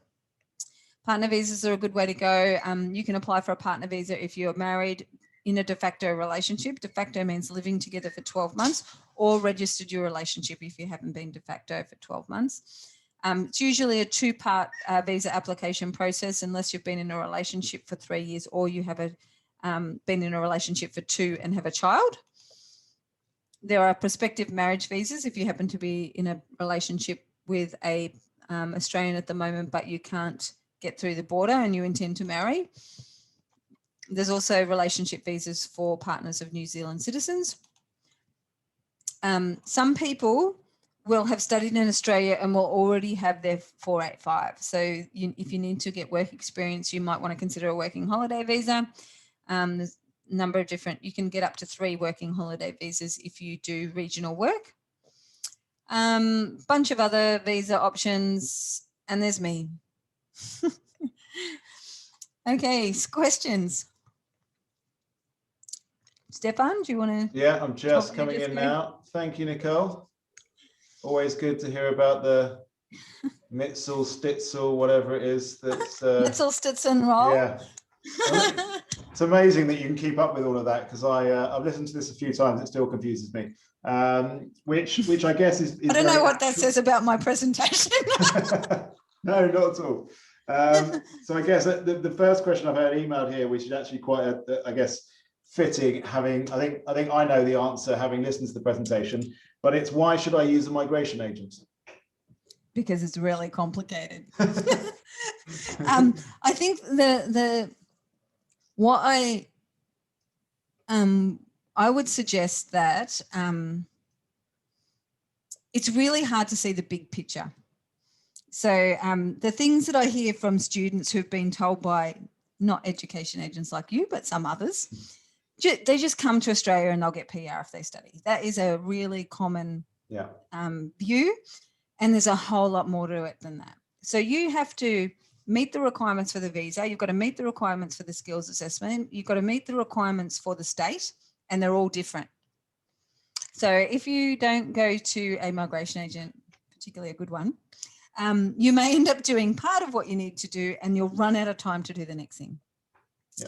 Partner visas are a good way to go. You can apply for a partner visa if you're married in a de facto relationship. De facto means living together for 12 months, or registered your relationship if you haven't been de facto for 12 months. It's usually a two-part visa application process unless you've been in a relationship for 3 years or you have been in a relationship for 2 and have a child. There are prospective marriage visas if you happen to be in a relationship with a Australian at the moment, but you can't get through the border and you intend to marry. There's also relationship visas for partners of New Zealand citizens. Some people will have studied in Australia and will already have their 485. So if you need to get work experience, you might want to consider a working holiday visa. There's a number of different, you can get up to 3 working holiday visas if you do regional work. Bunch of other visa options, and there's me. Okay, questions. Stefan, do you want to? Yeah, I'm just coming in now. Thank you, Nicole. Always good to hear about the Mitzel, Stitzel, whatever it is. That's Mitzel, Stitzel, roll. Yeah. It's amazing that you can keep up with all of that, because I've listened to this a few times. It still confuses me. Which I guess is I don't know what that says about my presentation. No, not at all. So I guess the first question I've had emailed here, which is actually quite I guess fitting, I think I know the answer having listened to the presentation, but it's, why should I use a migration agent? Because it's really complicated. I think what I would suggest that it's really hard to see the big picture. So the things that I hear from students who've been told by not education agents like you, but some others, they just come to Australia and they'll get PR if they study. That is a really common view, and there's a whole lot more to it than that. So you have to meet the requirements for the visa. You've got to meet the requirements for the skills assessment. You've got to meet the requirements for the state, and they're all different. So if you don't go to a migration agent, particularly a good one, you may end up doing part of what you need to do and you'll run out of time to do the next thing. Yeah.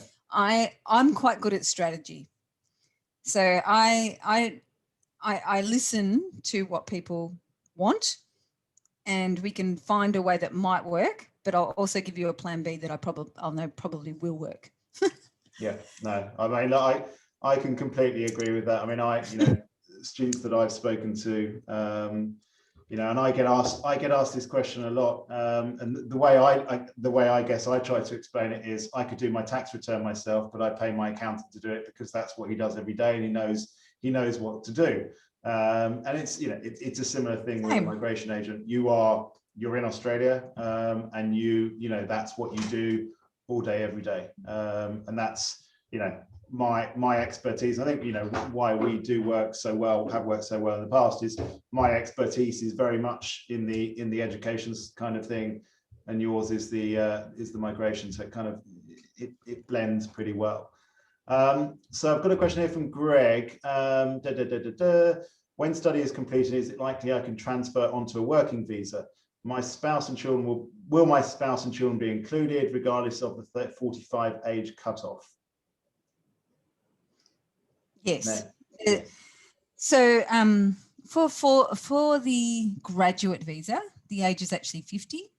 I'm quite good at strategy. So I listen to what people want and we can find a way that might work, but I'll also give you a plan B that I'll know probably will work. Yeah, no, I mean, I can completely agree with that. I mean, students that I've spoken to, and I get asked this question a lot. And the way I guess I try to explain it is I could do my tax return myself, but I pay my accountant to do it because that's what he does every day and he knows what to do. And it's, it's a similar thing with a migration agent. You're in Australia, and that's what you do all day, every day. And that's, my expertise. I think, why we do work so well, have worked so well in the past, is my expertise is very much in the education kind of thing, and yours is the migration. So it kind of, it blends pretty well. So I've got a question here from Greg. When study is completed, is it likely I can transfer onto a working visa? My spouse and children will my spouse and children be included regardless of the 45 age cutoff? Yes. No. So for the graduate visa, the age is actually 50.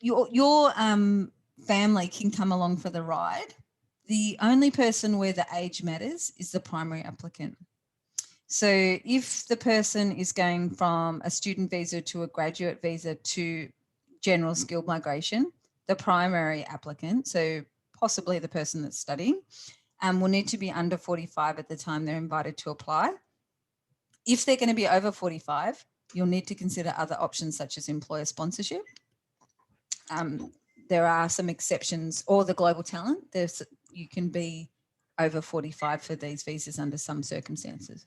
Your family can come along for the ride. The only person where the age matters is the primary applicant. So if the person is going from a student visa to a graduate visa to general skilled migration, the primary applicant, so possibly the person that's studying, will need to be under 45 at the time they're invited to apply. If they're going to be over 45, you'll need to consider other options such as employer sponsorship. There are some exceptions, or the global talent. You can be over 45 for these visas under some circumstances.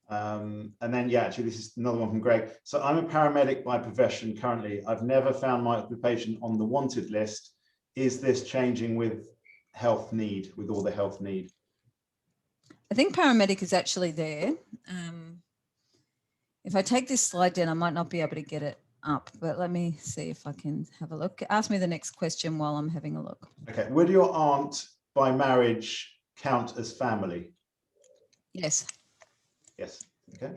And then, actually, this is another one from Greg. So I'm a paramedic by profession currently. I've never found my occupation on the wanted list. Is this changing with all the health need? I think paramedic is actually there. If I take this slide down, I might not be able to get it up, but let me see if I can have a look. Ask me the next question while I'm having a look. Okay. Would your aunt by marriage count as family? Yes. Yes. Okay.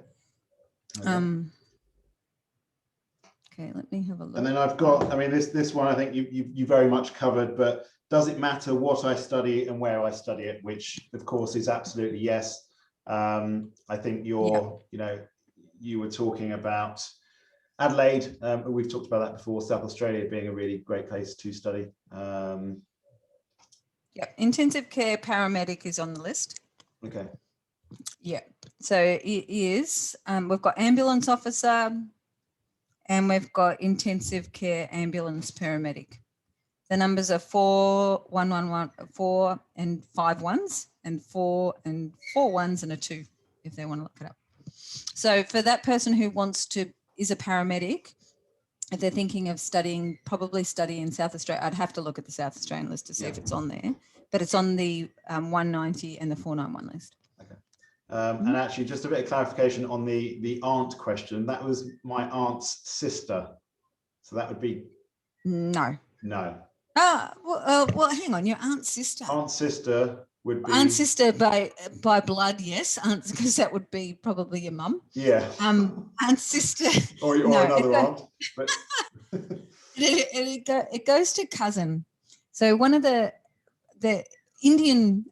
Okay, let me have a look. And then I've got, this one I think you very much covered, but does it matter what I study and where I study it? Which of course is absolutely yes. I think you were talking about Adelaide. We've talked about that before. South Australia being a really great place to study. Intensive care paramedic is on the list. Okay. Yeah, so it is. We've got ambulance officer, and we've got intensive care ambulance paramedic. The numbers are 4 1 1 1 4 and 5 ones, and 4 and 4 ones and a 2 if they want to look it up. So for that person who is a paramedic, if they're thinking of probably study in South Australia, I'd have to look at the South Australian list to see if it's on there, but it's on the 190 and the 491 list. Okay. And actually, just a bit of clarification on the aunt question. That was my aunt's sister. So that would be... No. Well, hang on. Your aunt's sister. Aunt's sister would be... Aunt's sister by blood, yes. Because that would be probably your mum. Yeah. Aunt's sister. or another aunt. But... it goes to cousin. So one of the Indian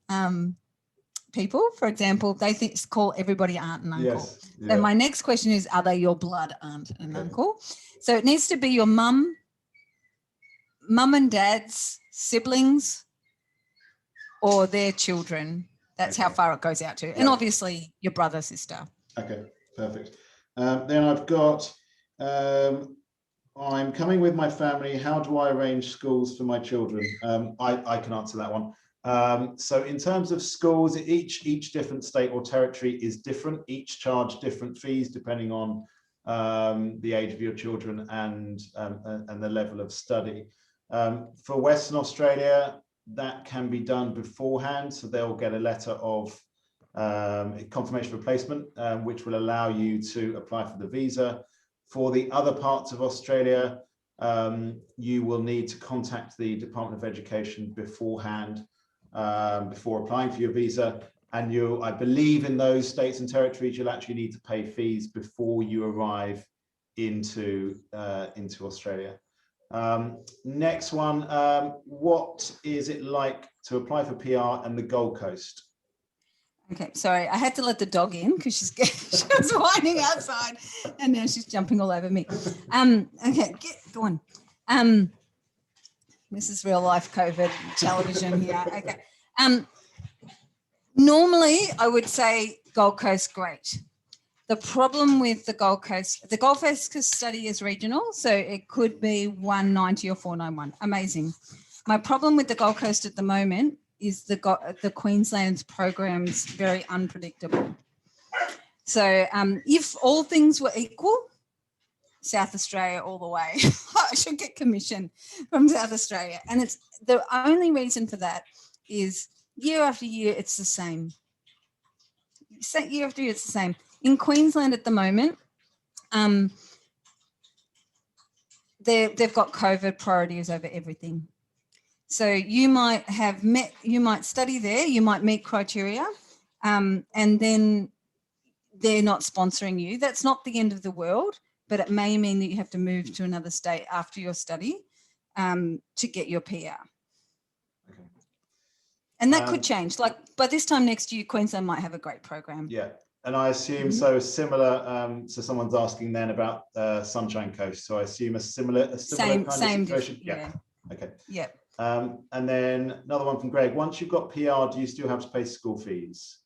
people, for example, they call everybody aunt and uncle. Yes. Yeah. So my next question is, are they your blood aunt and uncle? So it needs to be your mum and dad's siblings or their children. That's how far it goes out to. And obviously your brother, sister. Okay, perfect. Then I've got, I'm coming with my family. How do I arrange schools for my children? I can answer that one. So in terms of schools, each different state or territory is different. Each charge different fees depending on the age of your children and the level of study. For Western Australia, that can be done beforehand. So they'll get a letter of confirmation of placement, which will allow you to apply for the visa. For the other parts of Australia, you will need to contact the Department of Education beforehand, before applying for your visa. And I believe in those states and territories, you'll actually need to pay fees before you arrive into Australia. Next one, what is it like to apply for PR and the Gold Coast? Okay, sorry, I had to let the dog in because she was whining outside and now she's jumping all over me. Okay, go on. This is real life COVID television here. Okay. Normally I would say Gold Coast, great. The problem with the Gold Coast study is regional, so it could be 190 or 491. Amazing. My problem with the Gold Coast at the moment is the Queensland's program's very unpredictable. So if all things were equal, South Australia all the way. I should get commission from South Australia. And it's the only reason for that is year after year, it's the same. Year after year, it's the same. In Queensland at the moment, they've got COVID priorities over everything. So you might study there, you might meet criteria, and then they're not sponsoring you. That's not the end of the world, but it may mean that you have to move to another state after your study to get your PR. Okay. And that could change. Like by this time next year, Queensland might have a great program. Yeah. And I assume so similar, so someone's asking then about Sunshine Coast. So I assume a similar kind of situation. Yeah. Okay. Yeah. And then another one from Greg. Once you've got PR, do you still have to pay school fees?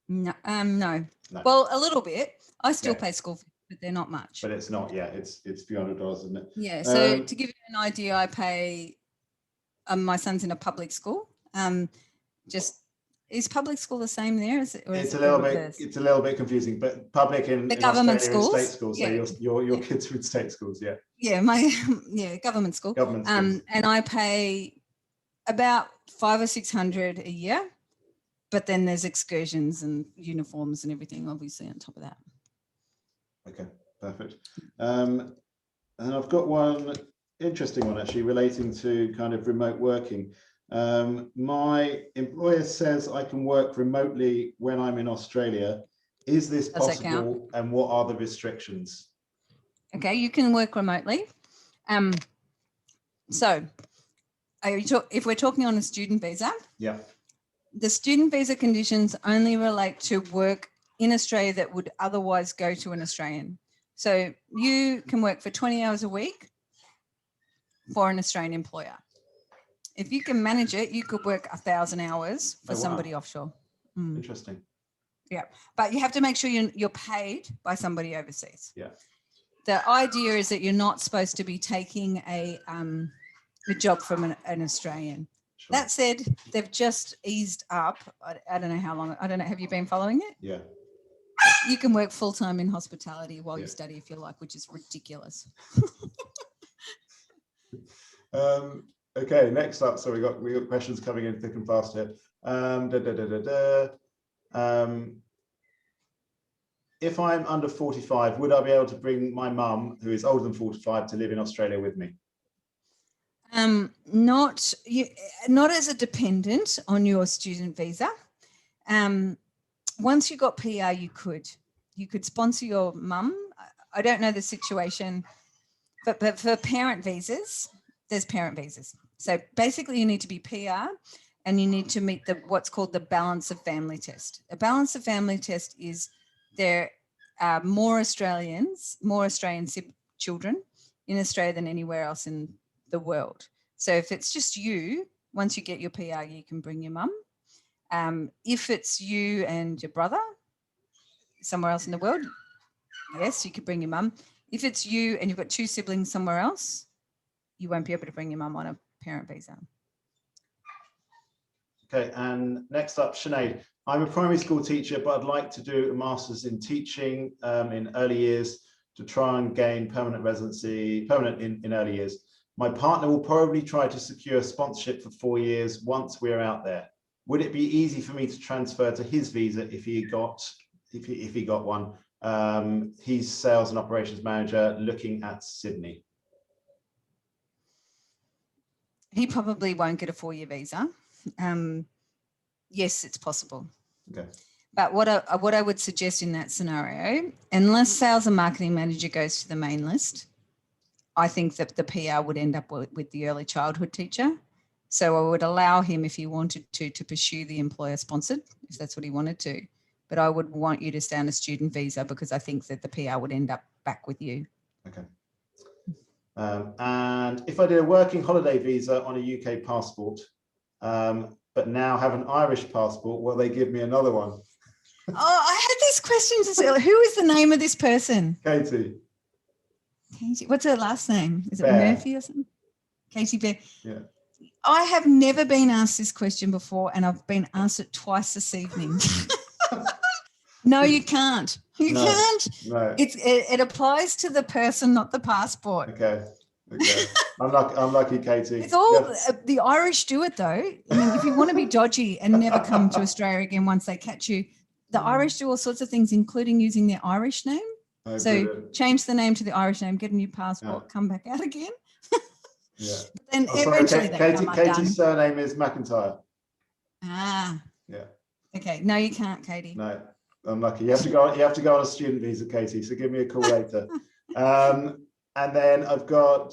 No. No. Well, a little bit. I still pay school fees, but they're not much. But it's not. Yeah, it's a few $100s, isn't it? Yeah. So to give you an idea, I pay. My son's in a public school. Is public school the same there? It's a little bit confusing, but public in government schools, state schools. So your kids are in state schools, yeah. Yeah, government school. Government schools. And I pay about $500 or $600 a year, but then there's excursions and uniforms and everything, obviously, on top of that. Okay, perfect. And I've got one interesting one actually relating to kind of remote working. My employer says I can work remotely when I'm in Australia. Is this possible, and what are the restrictions? Okay, you can work remotely. So if we're talking on a student visa, the student visa conditions only relate to work in Australia that would otherwise go to an Australian. So you can work for 20 hours a week for an Australian employer. If you can manage it, you could work 1,000 hours for somebody offshore. Interesting. Yeah, but you have to make sure you're paid by somebody overseas. Yeah. The idea is that you're not supposed to be taking a job from an Australian. Sure. That said, they've just eased up. I don't know how long. I don't know. Have you been following it? Yeah. You can work full-time in hospitality while you study if you like, which is ridiculous. Okay, next up. So we got questions coming in thick and fast here. If I'm under 45, would I be able to bring my mum, who is older than 45, to live in Australia with me? Not as a dependent on your student visa. Once you got PR, you could sponsor your mum. I don't know the situation, but for parent visas, there's parent visas. So basically you need to be PR and you need to meet what's called the balance of family test. A balance of family test is there are more Australian children in Australia than anywhere else in the world. So if it's just you, once you get your PR, you can bring your mum. If it's you and your brother somewhere else in the world, yes, you could bring your mum. If it's you and you've got 2 siblings somewhere else, you won't be able to bring your mum on a parent visa. Okay, and next up, Sinead. I'm a primary school teacher, but I'd like to do a master's in teaching in early years to try and gain permanent in early years. My partner will probably try to secure sponsorship for 4 years once we're out there. would it be easy for me to transfer to his visa if he got one? He's sales and operations manager looking at Sydney. He probably won't get a 4-year visa. Yes, it's possible. Okay. But what I would suggest in that scenario, unless sales and marketing manager goes to the main list, I think that the PR would end up with the early childhood teacher. So I would allow him, if he wanted to pursue the employer sponsored, if that's what he wanted to. But I would want you to stay on a student visa because I think that the PR would end up back with you. Okay. And if I did a working holiday visa on a UK passport, but now have an Irish passport, will they give me another one? Oh, I had this question to say. Who is the name of this person? Katie. Katie. What's her last name? Is it Bear. Murphy or something? Katie Bear. Yeah. I have never been asked this question before, and I've been asked it twice this evening. No, you can't. You can't. No. It applies to the person, not the passport. Okay. I'm lucky, Katie. It's all the Irish do it though. I mean, if you want to be dodgy and never come to Australia again once they catch you, the Irish do all sorts of things, including using their Irish name. Oh, so brilliant. Change the name to the Irish name, get a new passport, come back out again. Yeah. Then eventually they come undone. Katie's surname is McIntyre. Ah. Yeah. Okay. No, you can't, Katie. No, I'm lucky. You have to go on a student visa, Katie. So give me a call later. And then I've got,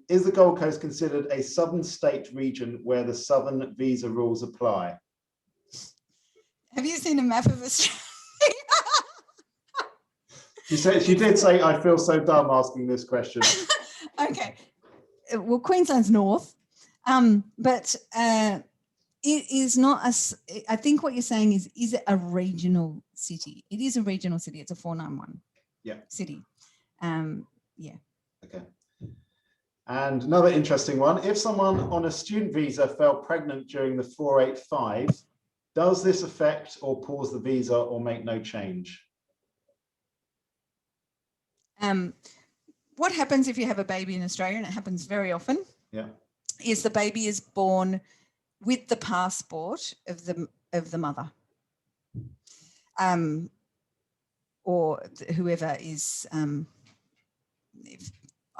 is the Gold Coast considered a southern state region where the southern visa rules apply? Have you seen a map of Australia? She did say, I feel so dumb asking this question. Okay. Well, Queensland's north, but it is not I think what you're saying is it a regional city? It is a regional city. It's a 491 city. Yeah. Okay. And another interesting one, if someone on a student visa fell pregnant during the 485, does this affect or pause the visa or make no change? What happens if you have a baby in Australia, and it happens very often, is the baby is born with the passport of the mother, or whoever is, I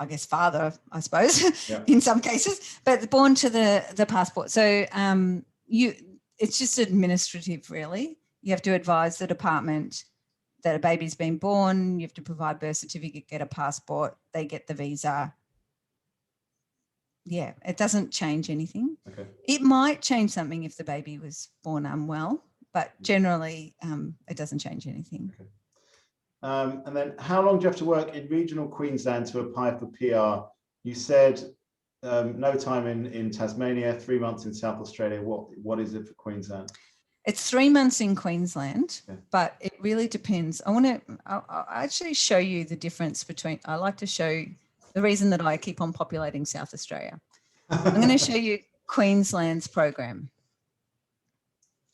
guess, father, I suppose, in some cases, but born to the passport. So it's just administrative, really. You have to advise the department that a baby's been born, you have to provide birth certificate, get a passport, they get the visa. Yeah, it doesn't change anything. Okay. It might change something if the baby was born unwell, but generally it doesn't change anything. Okay. And then how long do you have to work in regional Queensland to apply for PR? You said no time in Tasmania, 3 months in South Australia. What is it for Queensland? It's 3 months in Queensland, but it really depends. I'll actually show you the difference between, I like to show the reason that I keep on populating South Australia. I'm going to show you Queensland's program.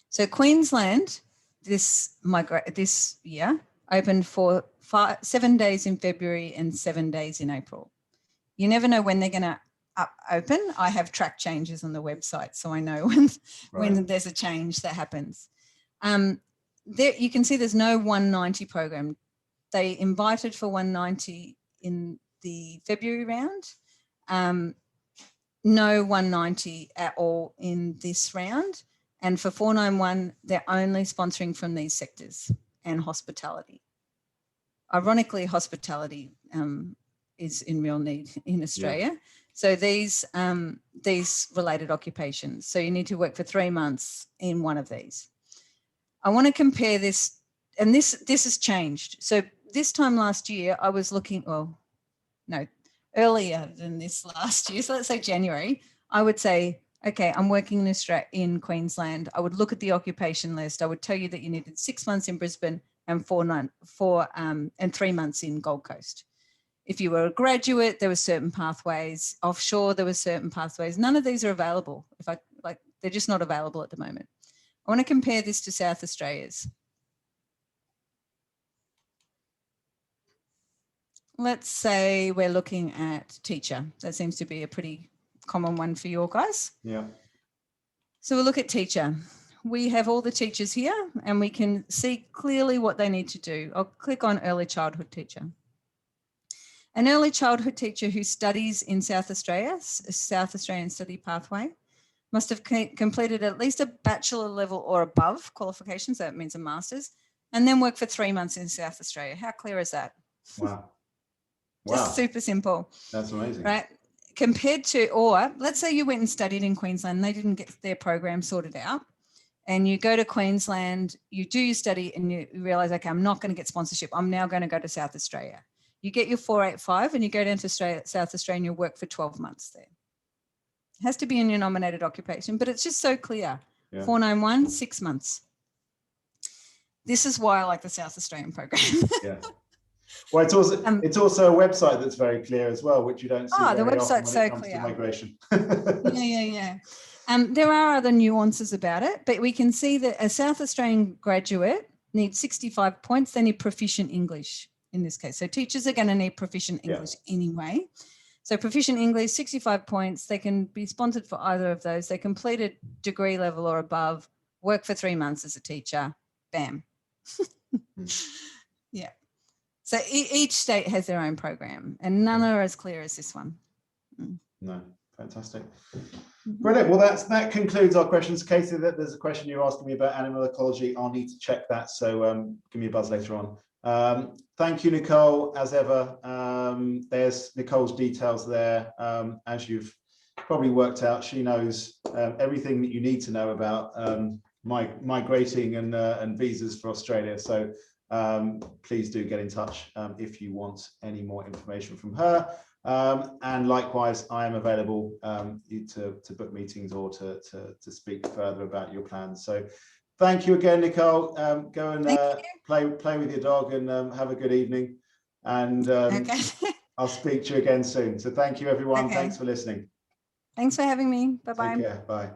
So Queensland, this year, opened for 7 days in February and 7 days in April. You never know when they're going to open. I have track changes on the website, so I know when there's a change that happens. There you can see there's no 190 program. They invited for 190 in the February round. No 190 at all in this round. And for 491, they're only sponsoring from these sectors and hospitality. Ironically, hospitality is in real need in Australia. Yeah. So these related occupations. So you need to work for 3 months in one of these. I want to compare this, and this has changed. So this time last year, I was looking, earlier than this last year. So let's say January, I would say, okay, I'm working in Queensland. I would look at the occupation list. I would tell you that you needed 6 months in Brisbane and 3 months in Gold Coast. If you were a graduate, there were certain pathways. Offshore, there were certain pathways. None of these are available. They're just not available at the moment. I want to compare this to South Australia's. Let's say we're looking at teacher. That seems to be a pretty common one for your guys. Yeah. So we'll look at teacher. We have all the teachers here and we can see clearly what they need to do. I'll click on early childhood teacher. An early childhood teacher who studies in South Australia, South Australian Study Pathway, must have completed at least a bachelor level or above qualifications, so that means a master's, and then work for 3 months in South Australia. How clear is that? Wow. Just super simple. That's amazing. Right? Compared to, or let's say you went and studied in Queensland, they didn't get their program sorted out, and you go to Queensland, you do your study and you realize, okay, I'm not going to get sponsorship. I'm now going to go to South Australia. You get your 485 and you go down to South Australia and you work for 12 months there. It has to be in your nominated occupation, but it's just so clear. Yeah. 491, 6 months. This is why I like the South Australian program. Yeah. Well, it's also a website that's very clear as well, which you don't see. Oh, the website's so clear. Migration. Yeah. There are other nuances about it, but we can see that a South Australian graduate needs 65 points. They need proficient English in this case. So teachers are going to need proficient English anyway. So proficient English, 65 points. They can be sponsored for either of those. They completed degree level or above, work for 3 months as a teacher, bam. Yeah. So each state has their own program and none are as clear as this one. No, fantastic. Brilliant. Well, that concludes our questions. Katie, there's a question you're asking me about animal ecology. I'll need to check that. So give me a buzz later on. Thank you, Nicole, as ever. There's Nicole's details there. As you've probably worked out, she knows everything that you need to know about migrating and visas for Australia. So please do get in touch if you want any more information from her. And likewise, I am available to book meetings or to speak further about your plans. So thank you again, Nicole. Go and play with your dog and have a good evening. And I'll speak to you again soon. So thank you, everyone. Thanks for listening. Thanks for having me. Bye-bye. Take care. Bye.